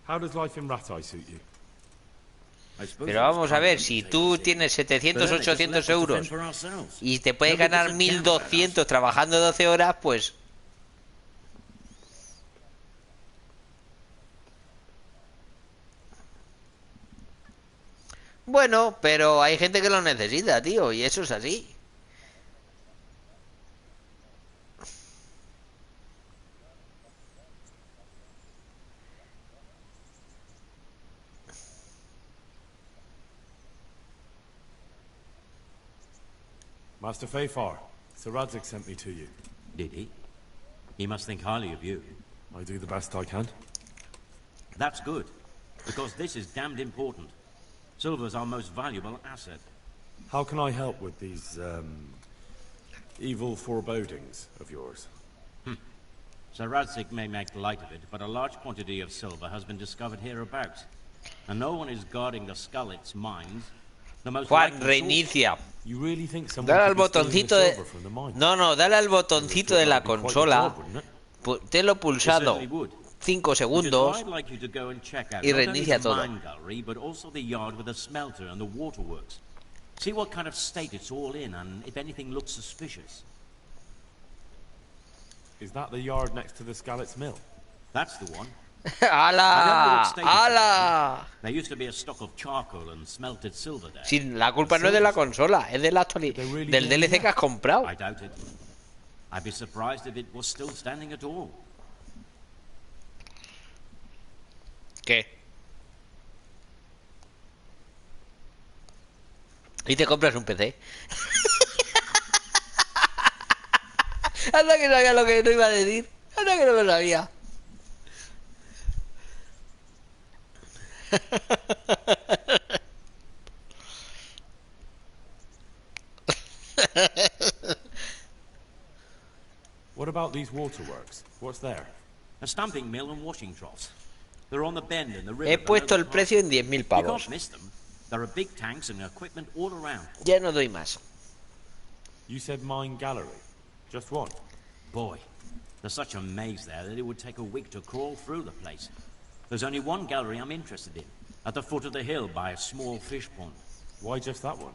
How does life in Ratai suit you? Pero vamos a ver, si tú tienes 700 o 800 euros y te puedes ganar 1200 trabajando 12 horas, pues... Bueno, pero hay gente que lo necesita, tío, y eso es así. Master Ps4, Sir Radzig sent me to you. Did he? He must think highly of you. I do the best I can. That's good, because this is damned important. Silver's our most valuable asset. How can I help with these, evil forebodings of yours? Sir Radzig may make light of it, but a large quantity of silver has been discovered hereabouts, and no one is guarding the Skullets' mines Juan, reinicia. Dale al botoncito de... No, dale al botoncito de la consola. Tenlo pulsado 5 segundos y reinicia todo. See what kind of state it's all in, and if anything looks suspicious. Is that the yard next to the Scalit's mill? That's the one. ¡Hala! ¡Hala! There used to be a stock of charcoal and smelted silver there. Sí, la culpa no es de la consola, es de la actualidad, del DLC que has comprado. I doubt it. I'd be surprised if it was still standing at all. ¿Qué? Y te compras un PC. Anda que sabía lo que no iba a decir. Anda que no lo sabía. What about these waterworks? What's there? A stamping mill and washing troughs. They're on the bend in the river. He puesto el precio en 10.000 pavos. You can't miss them. There are big tanks and equipment all around. Ya no doy más. You said mine gallery. Just one. Boy, there's such a maze there that it would take a week to crawl through the place. There's only one gallery I'm interested in, at the foot of the hill by a small fish pond. Why just that one?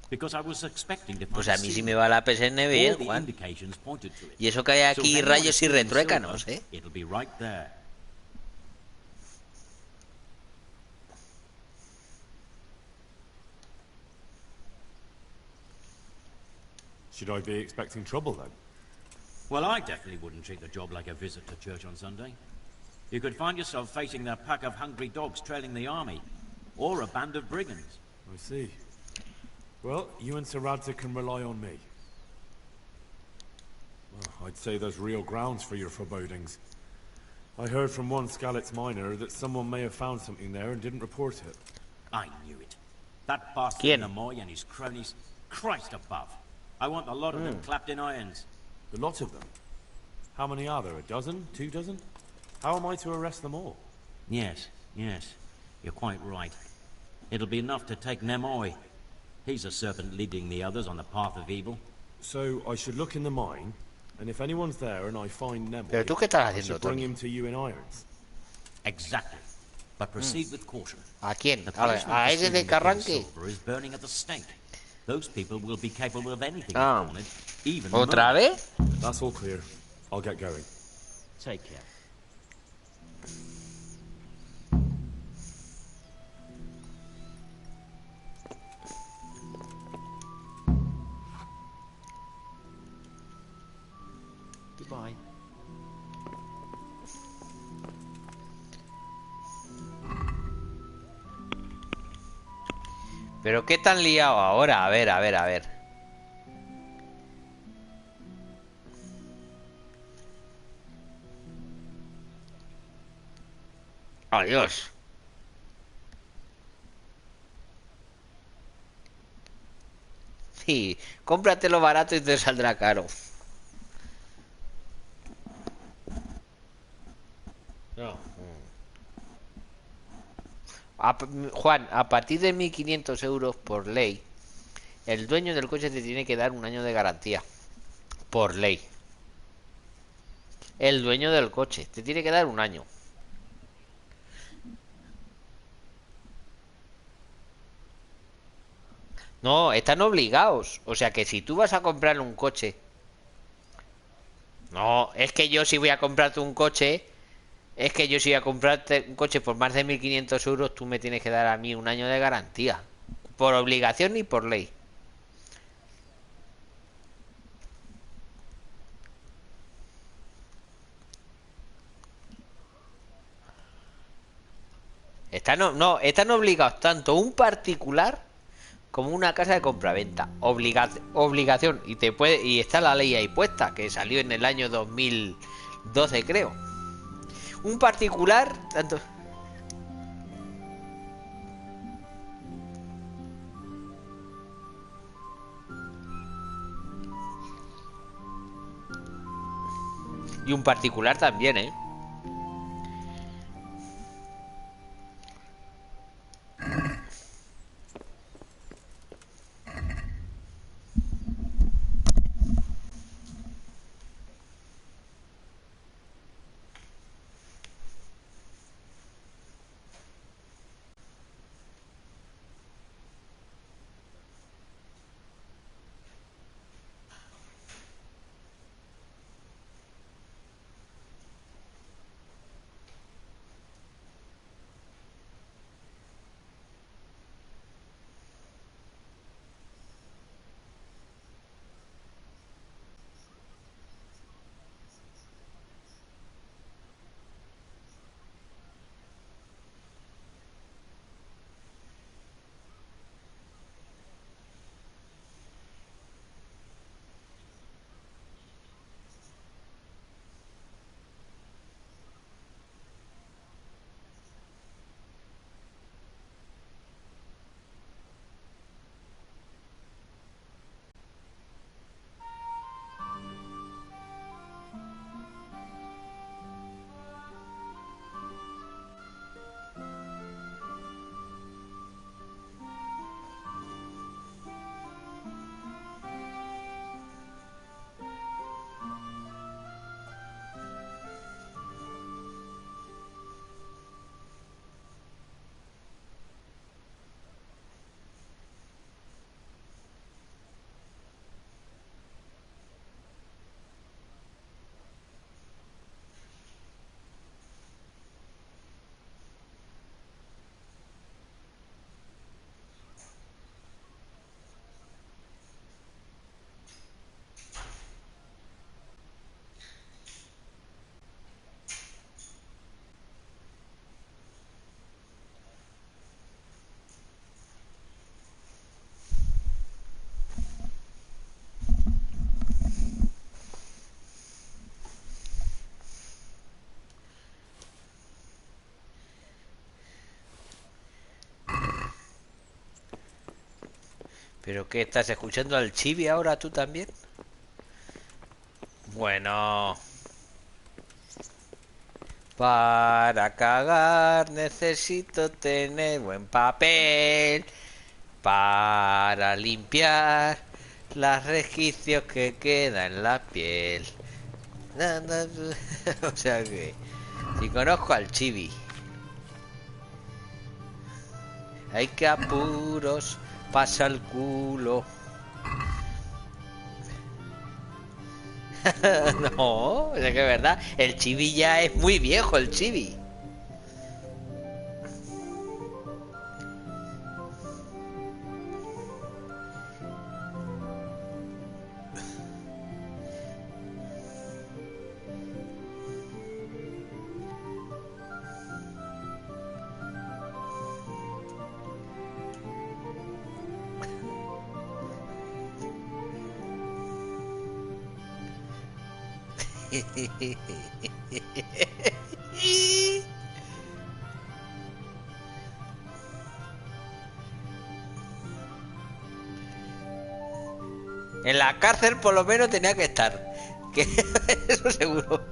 Because I was expecting to find Pues a mí sí me va la PSN bien, Juan. Y eso que hay aquí rayos y retruécanos, ¿eh? It'll be right there. Should I be expecting trouble then? Well, I definitely wouldn't treat the job like a visit to church on Sunday. You could find yourself facing a pack of hungry dogs trailing the army, or a band of brigands. I see. Well, you and Sir Radza can rely on me. Well, I'd say there's real grounds for your forebodings. I heard from one Scalit's miner that someone may have found something there and didn't report it. I knew it. That bastard Namoy and his cronies. Christ above. I want a lot of them clapped in irons. A lot of them? How many are there? A dozen? 2 dozen? How am I to arrest them all? Yes. You're quite right. It'll be enough to take Nemoy. He's a serpent leading the others on the path of evil. So I should look in the mine, and if anyone's there and I find Nemoy, ¿Pero tú qué estás I haciendo, should bring Tony? him to you in irons. Exactly. But proceed with caution. ¿A quién? The A ver, punishment a for ese de stealing que the king's arranque. silver is burning at the stake. Those people will be capable of anything Ah. if wanted, even ¿Otra murder. vez? That's all clear. I'll get going. Take care. Goodbye. ¿Pero qué tan liado ahora? A ver. Adiós. Sí, cómpratelo barato y te saldrá caro. No. Juan, a partir de 1.500 euros por ley, el dueño del coche te tiene que dar un año de garantía. Por ley. El dueño del coche te tiene que dar un año. No, están obligados. O sea que si tú vas a comprar un coche... No, es que yo si voy a comprarte un coche... Es que yo si voy a comprarte un coche por más de 1.500 euros, tú me tienes que dar a mí un año de garantía. Por obligación ni por ley. Están obligados tanto un particular como una casa de compraventa. Obligación. Y está la ley ahí puesta, que salió en el año 2012, creo. Un particular, tanto... Y un particular también, ¿eh? ¿Pero qué? ¿Estás escuchando al chibi ahora tú también? Bueno. Para cagar necesito tener buen papel. Para limpiar los resquicios que quedan en la piel. O sea que... Si conozco al chibi. Hay que apuros, pasa el culo. No, es que es verdad. El chibi ya es muy viejo, el chibi. En la cárcel por lo menos tenía que estar. Que eso seguro.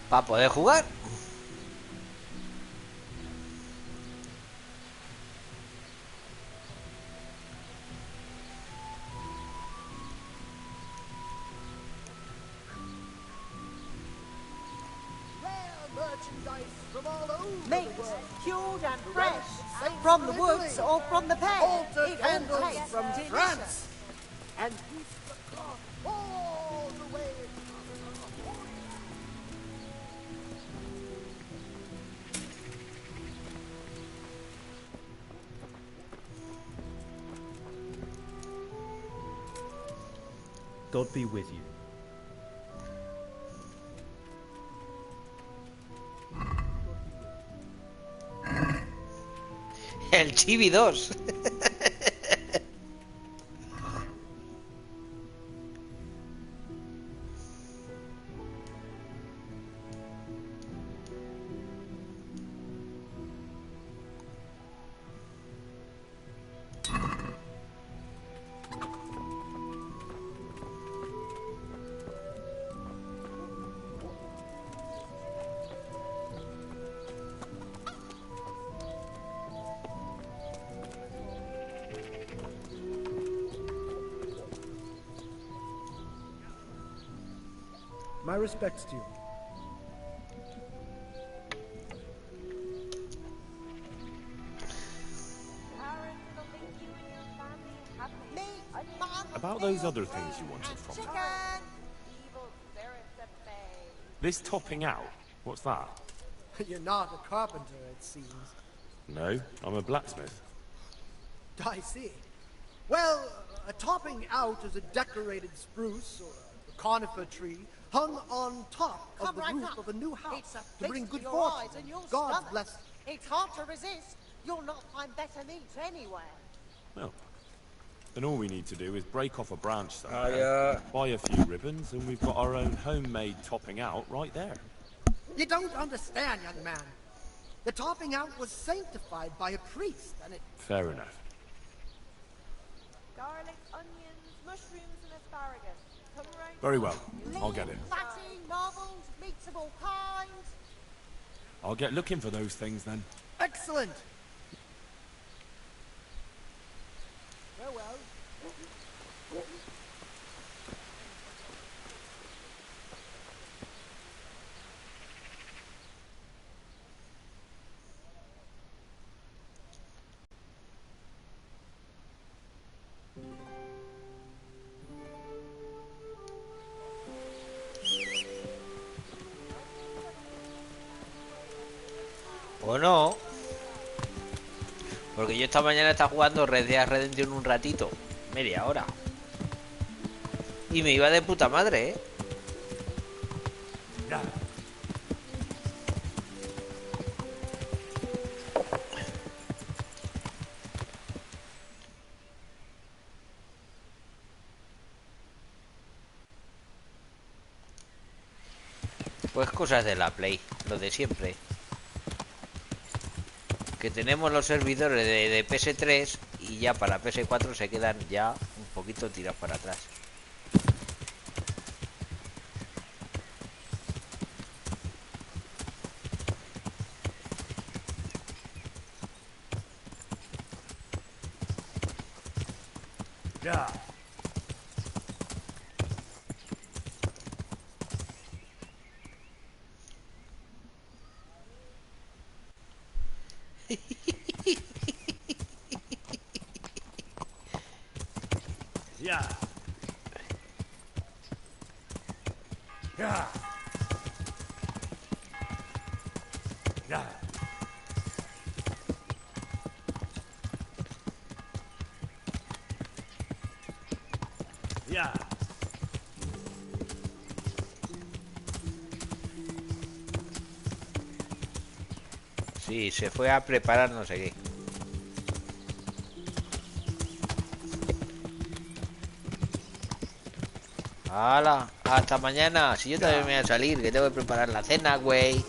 Para poder jugar. Meat, cured and fresh, from the woods or from the pen. Altar It candles all tastes from delicious. France. And all the way. God be with you. El Chibi 2. My respects to you. About those other things you wanted from me. This topping out, what's that? You're not a carpenter, it seems. No, I'm a blacksmith. I see. Well, a topping out is a decorated spruce or a conifer tree hung on top of Come the right roof up. of a new house It's a to bring feast good for your fortune. eyes and your God stomach. bless. It's hard to resist. You'll not find better meat anywhere. Well, then all we need to do is break off a branch Oh, somewhere, buy a few ribbons, and we've got our own homemade topping out right there. You don't understand, young man. The topping out was sanctified by a priest, and it... Fair enough. Garlic, onions, mushrooms, and asparagus. Come right. Very well. I'll get it. Fatty, marbles, meats of all kinds. I'll get looking for those things then. Excellent! Farewell. O no. Porque yo esta mañana estaba jugando Red Dead Redemption un ratito. Media hora. Y me iba de puta madre, ¿eh? Ya. Pues cosas de la Play. Lo de siempre. Que tenemos los servidores de PS3 y ya para PS4 se quedan ya un poquito tirados para atrás. Ya. Ya. Ya. Ya. Ya. Sí, se fue a preparar no sé qué. ¡Hala! Hasta mañana. Si yo también me voy a salir, que tengo que preparar la cena, güey.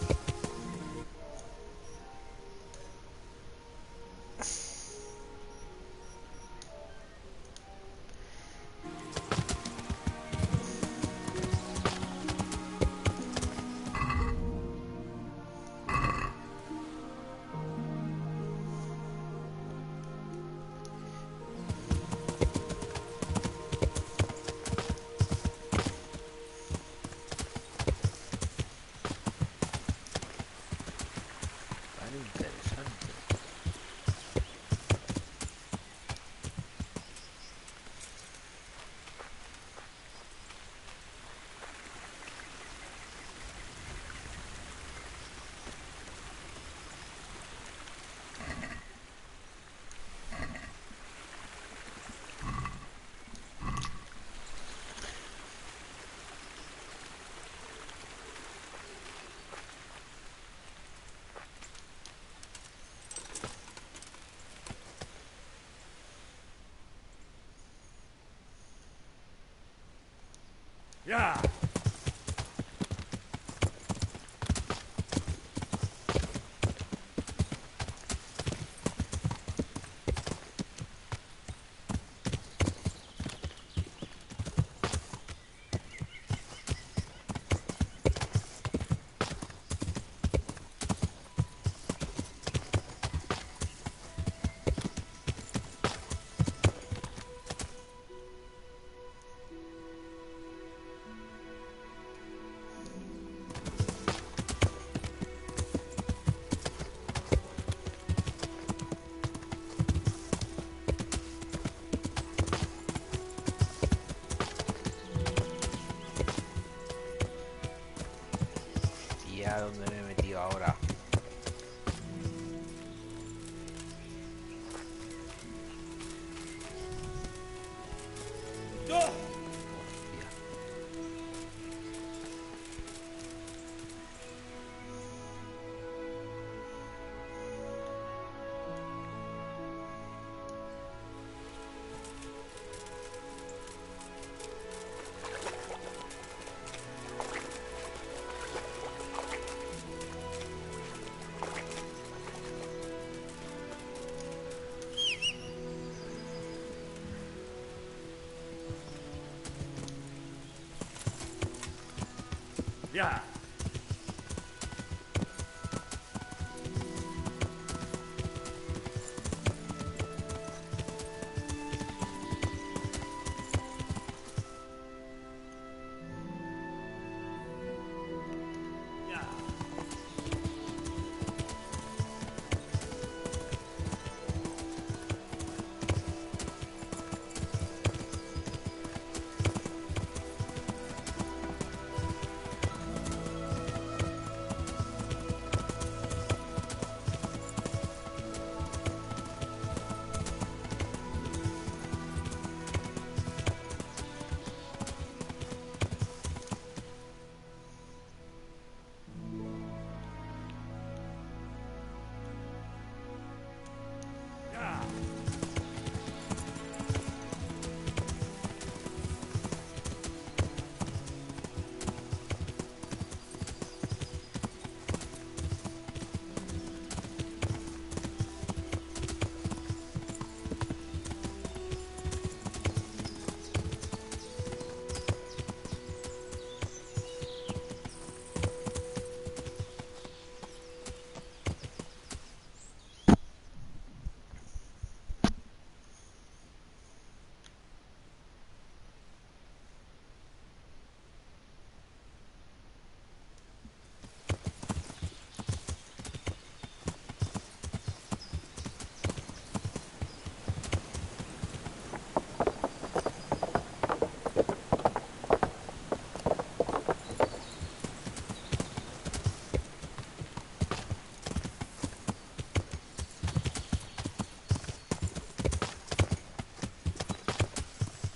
Ya. ¿Y a dónde me he metido ahora?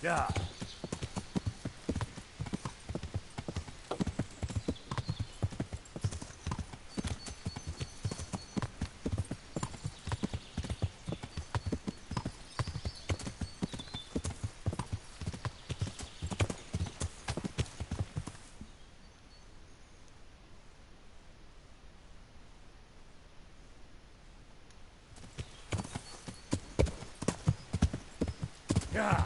Yeah. Yeah.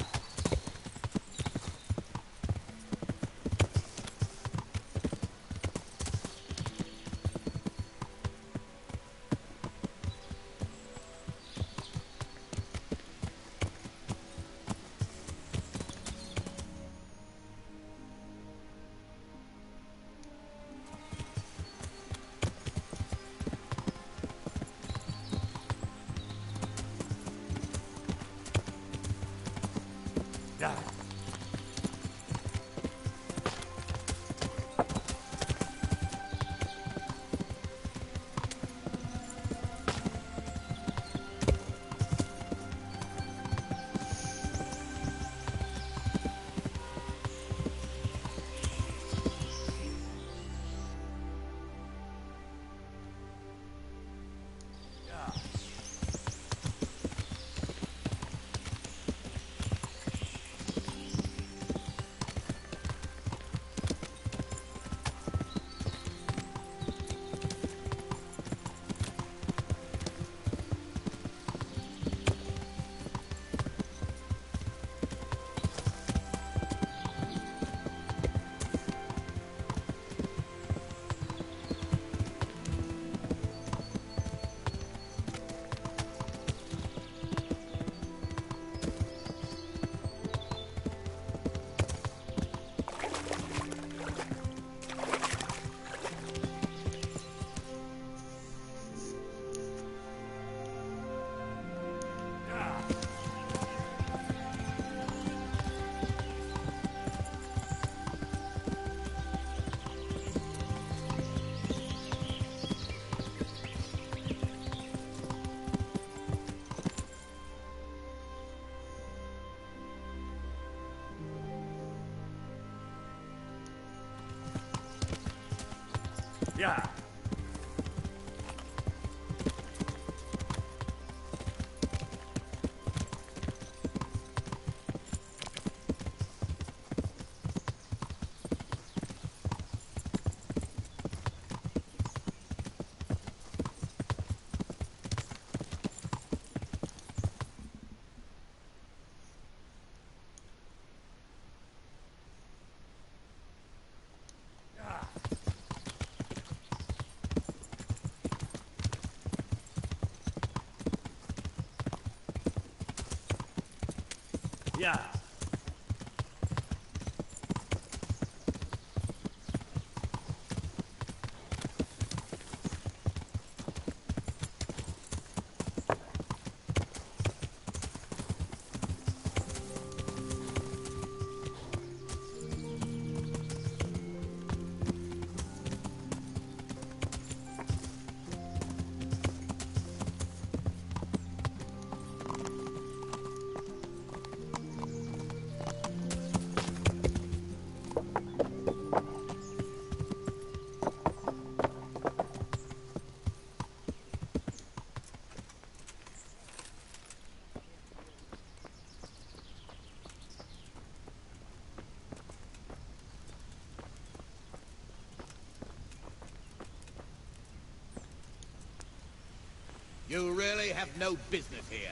Yeah. Yeah. Yeah. You really have no business here.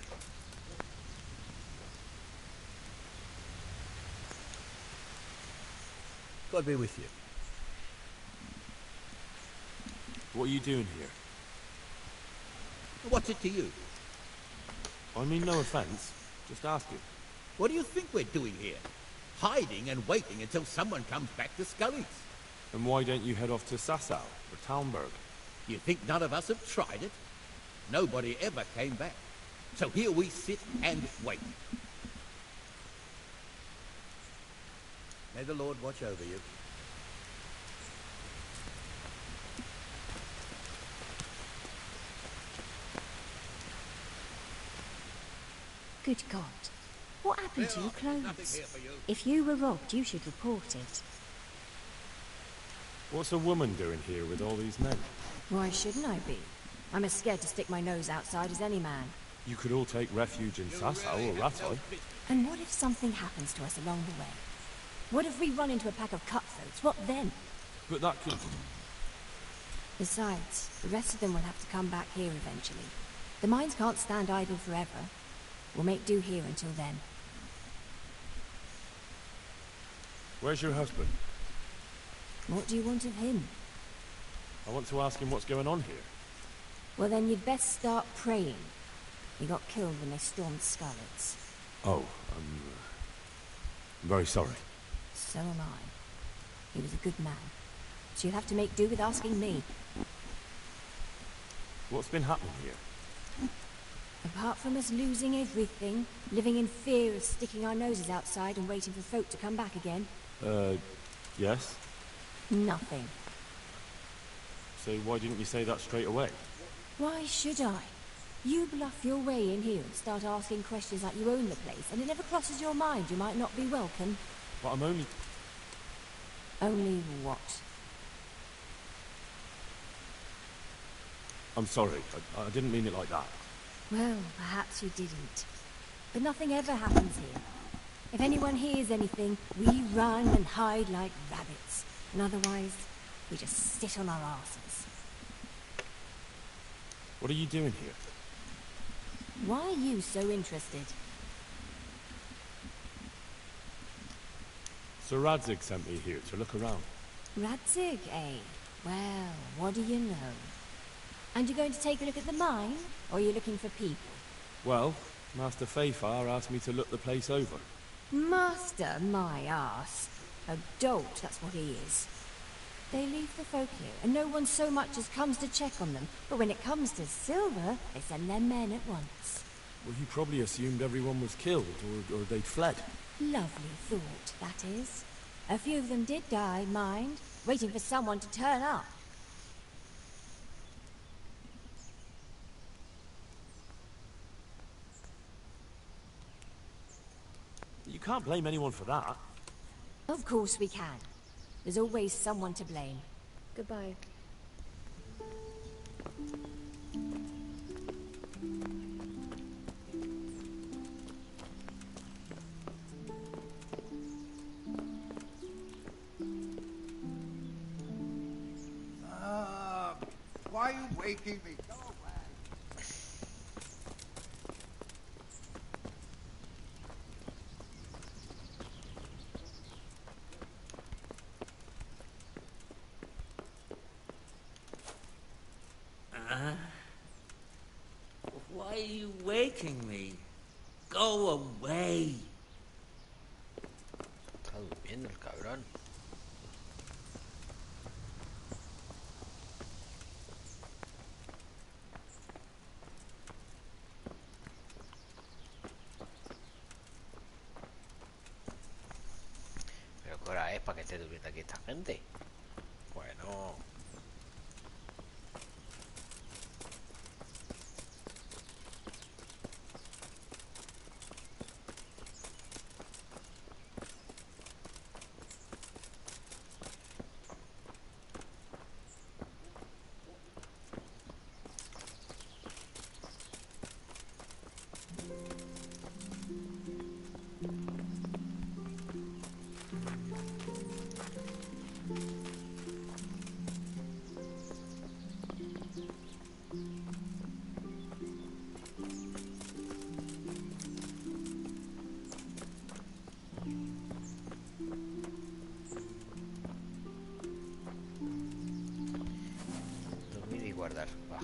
God be with you. What are you doing here? What's it to you? I mean no offense. Just asking. What do you think we're doing here? Hiding and waiting until someone comes back to Scully's. And why don't you head off to Sasau or Talmberg? You think none of us have tried it? Nobody ever came back. So here we sit and wait. May the Lord watch over you. Good God. What happened to your clothes? If you were robbed, you should report it. What's a woman doing here with all these men? Why shouldn't I be? I'm as scared to stick my nose outside as any man. You could all take refuge in Sasau or Ratoi. And what if something happens to us along the way? What if we run into a pack of cutthroats? What then? But that could... Besides, the rest of them will have to come back here eventually. The mines can't stand idle forever. We'll make do here until then. Where's your husband? What do you want of him? I want to ask him what's going on here. Well, then you'd best start praying. He got killed when they stormed Scarlet's. Oh, I'm very sorry. So am I. He was a good man. So you'll have to make do with asking me. What's been happening here? Apart from us losing everything, living in fear of sticking our noses outside and waiting for folk to come back again. Yes? Nothing. So why didn't you say that straight away? Why should I? You bluff your way in here and start asking questions like you own the place, and it never crosses your mind you might not be welcome. But I'm only... Only what? I'm sorry. I didn't mean it like that. Well, perhaps you didn't. But nothing ever happens here. If anyone hears anything, we run and hide like rabbits. And otherwise, we just sit on our asses. What are you doing here? Why are you so interested? Sir Radzig sent me here to look around. Radzig, eh? Well, what do you know? And you're going to take a look at the mine? Or are you looking for people? Well, Master Fafar asked me to look the place over. Master, my ass. A dolt, that's what he is. They leave the folk here, and no one so much as comes to check on them. But when it comes to silver, they send their men at once. Well, you probably assumed everyone was killed, or they'd fled. Lovely thought, that is. A few of them did die, mind, waiting for someone to turn up. You can't blame anyone for that. Of course we can. There's always someone to blame. Goodbye. Why are you waking me? Go away. Why are you waking me? Go away. Está durmiendo el cabrón. Pero ¿qué hora es para que esté durmiendo aquí esta gente? Bueno. Dormir y guardar. Va.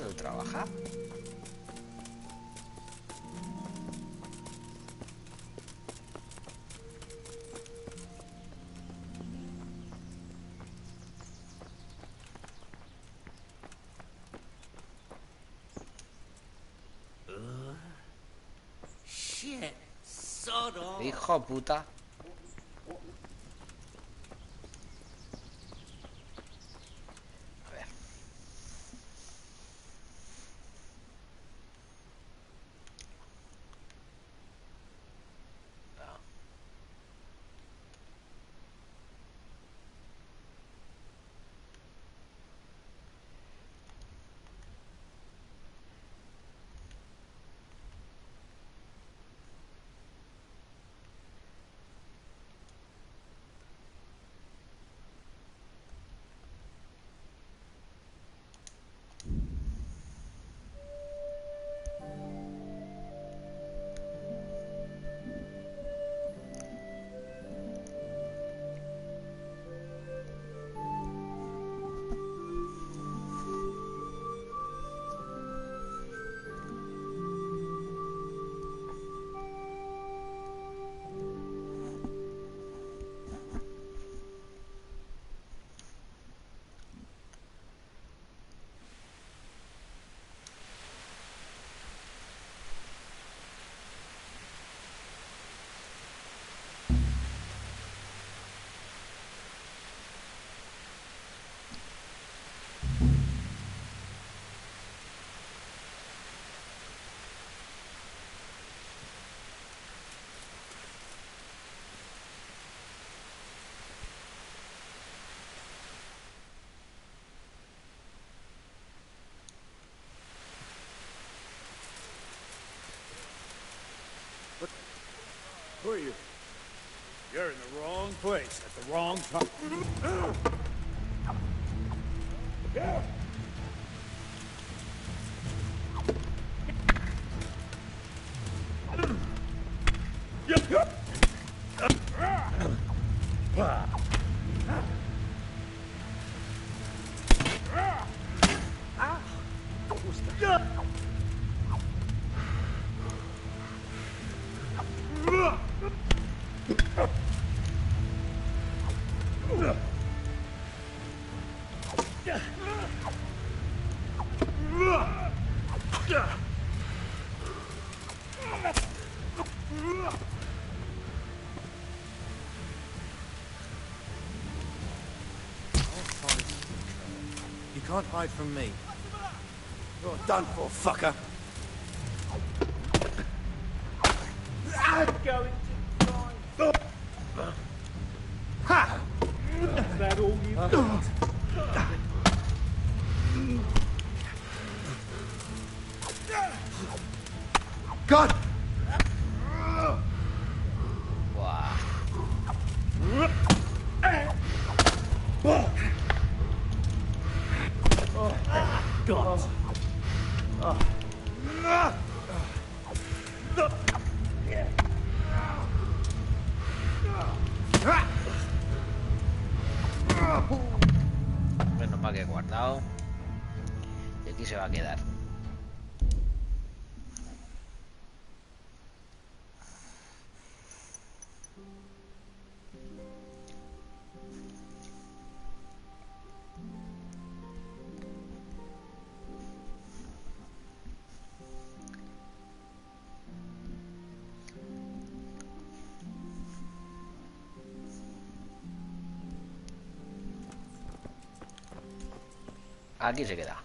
¿Puedo trabajar? Shit. Sod off. Hijo puta. Who are you? You're in the wrong place at the wrong time. You can't hide from me. You're done for, fucker. I'm going to die. Ha! Is that all you've got? God! God. Menos mal que he guardado. Y aquí se va a quedar. Aquí se queda.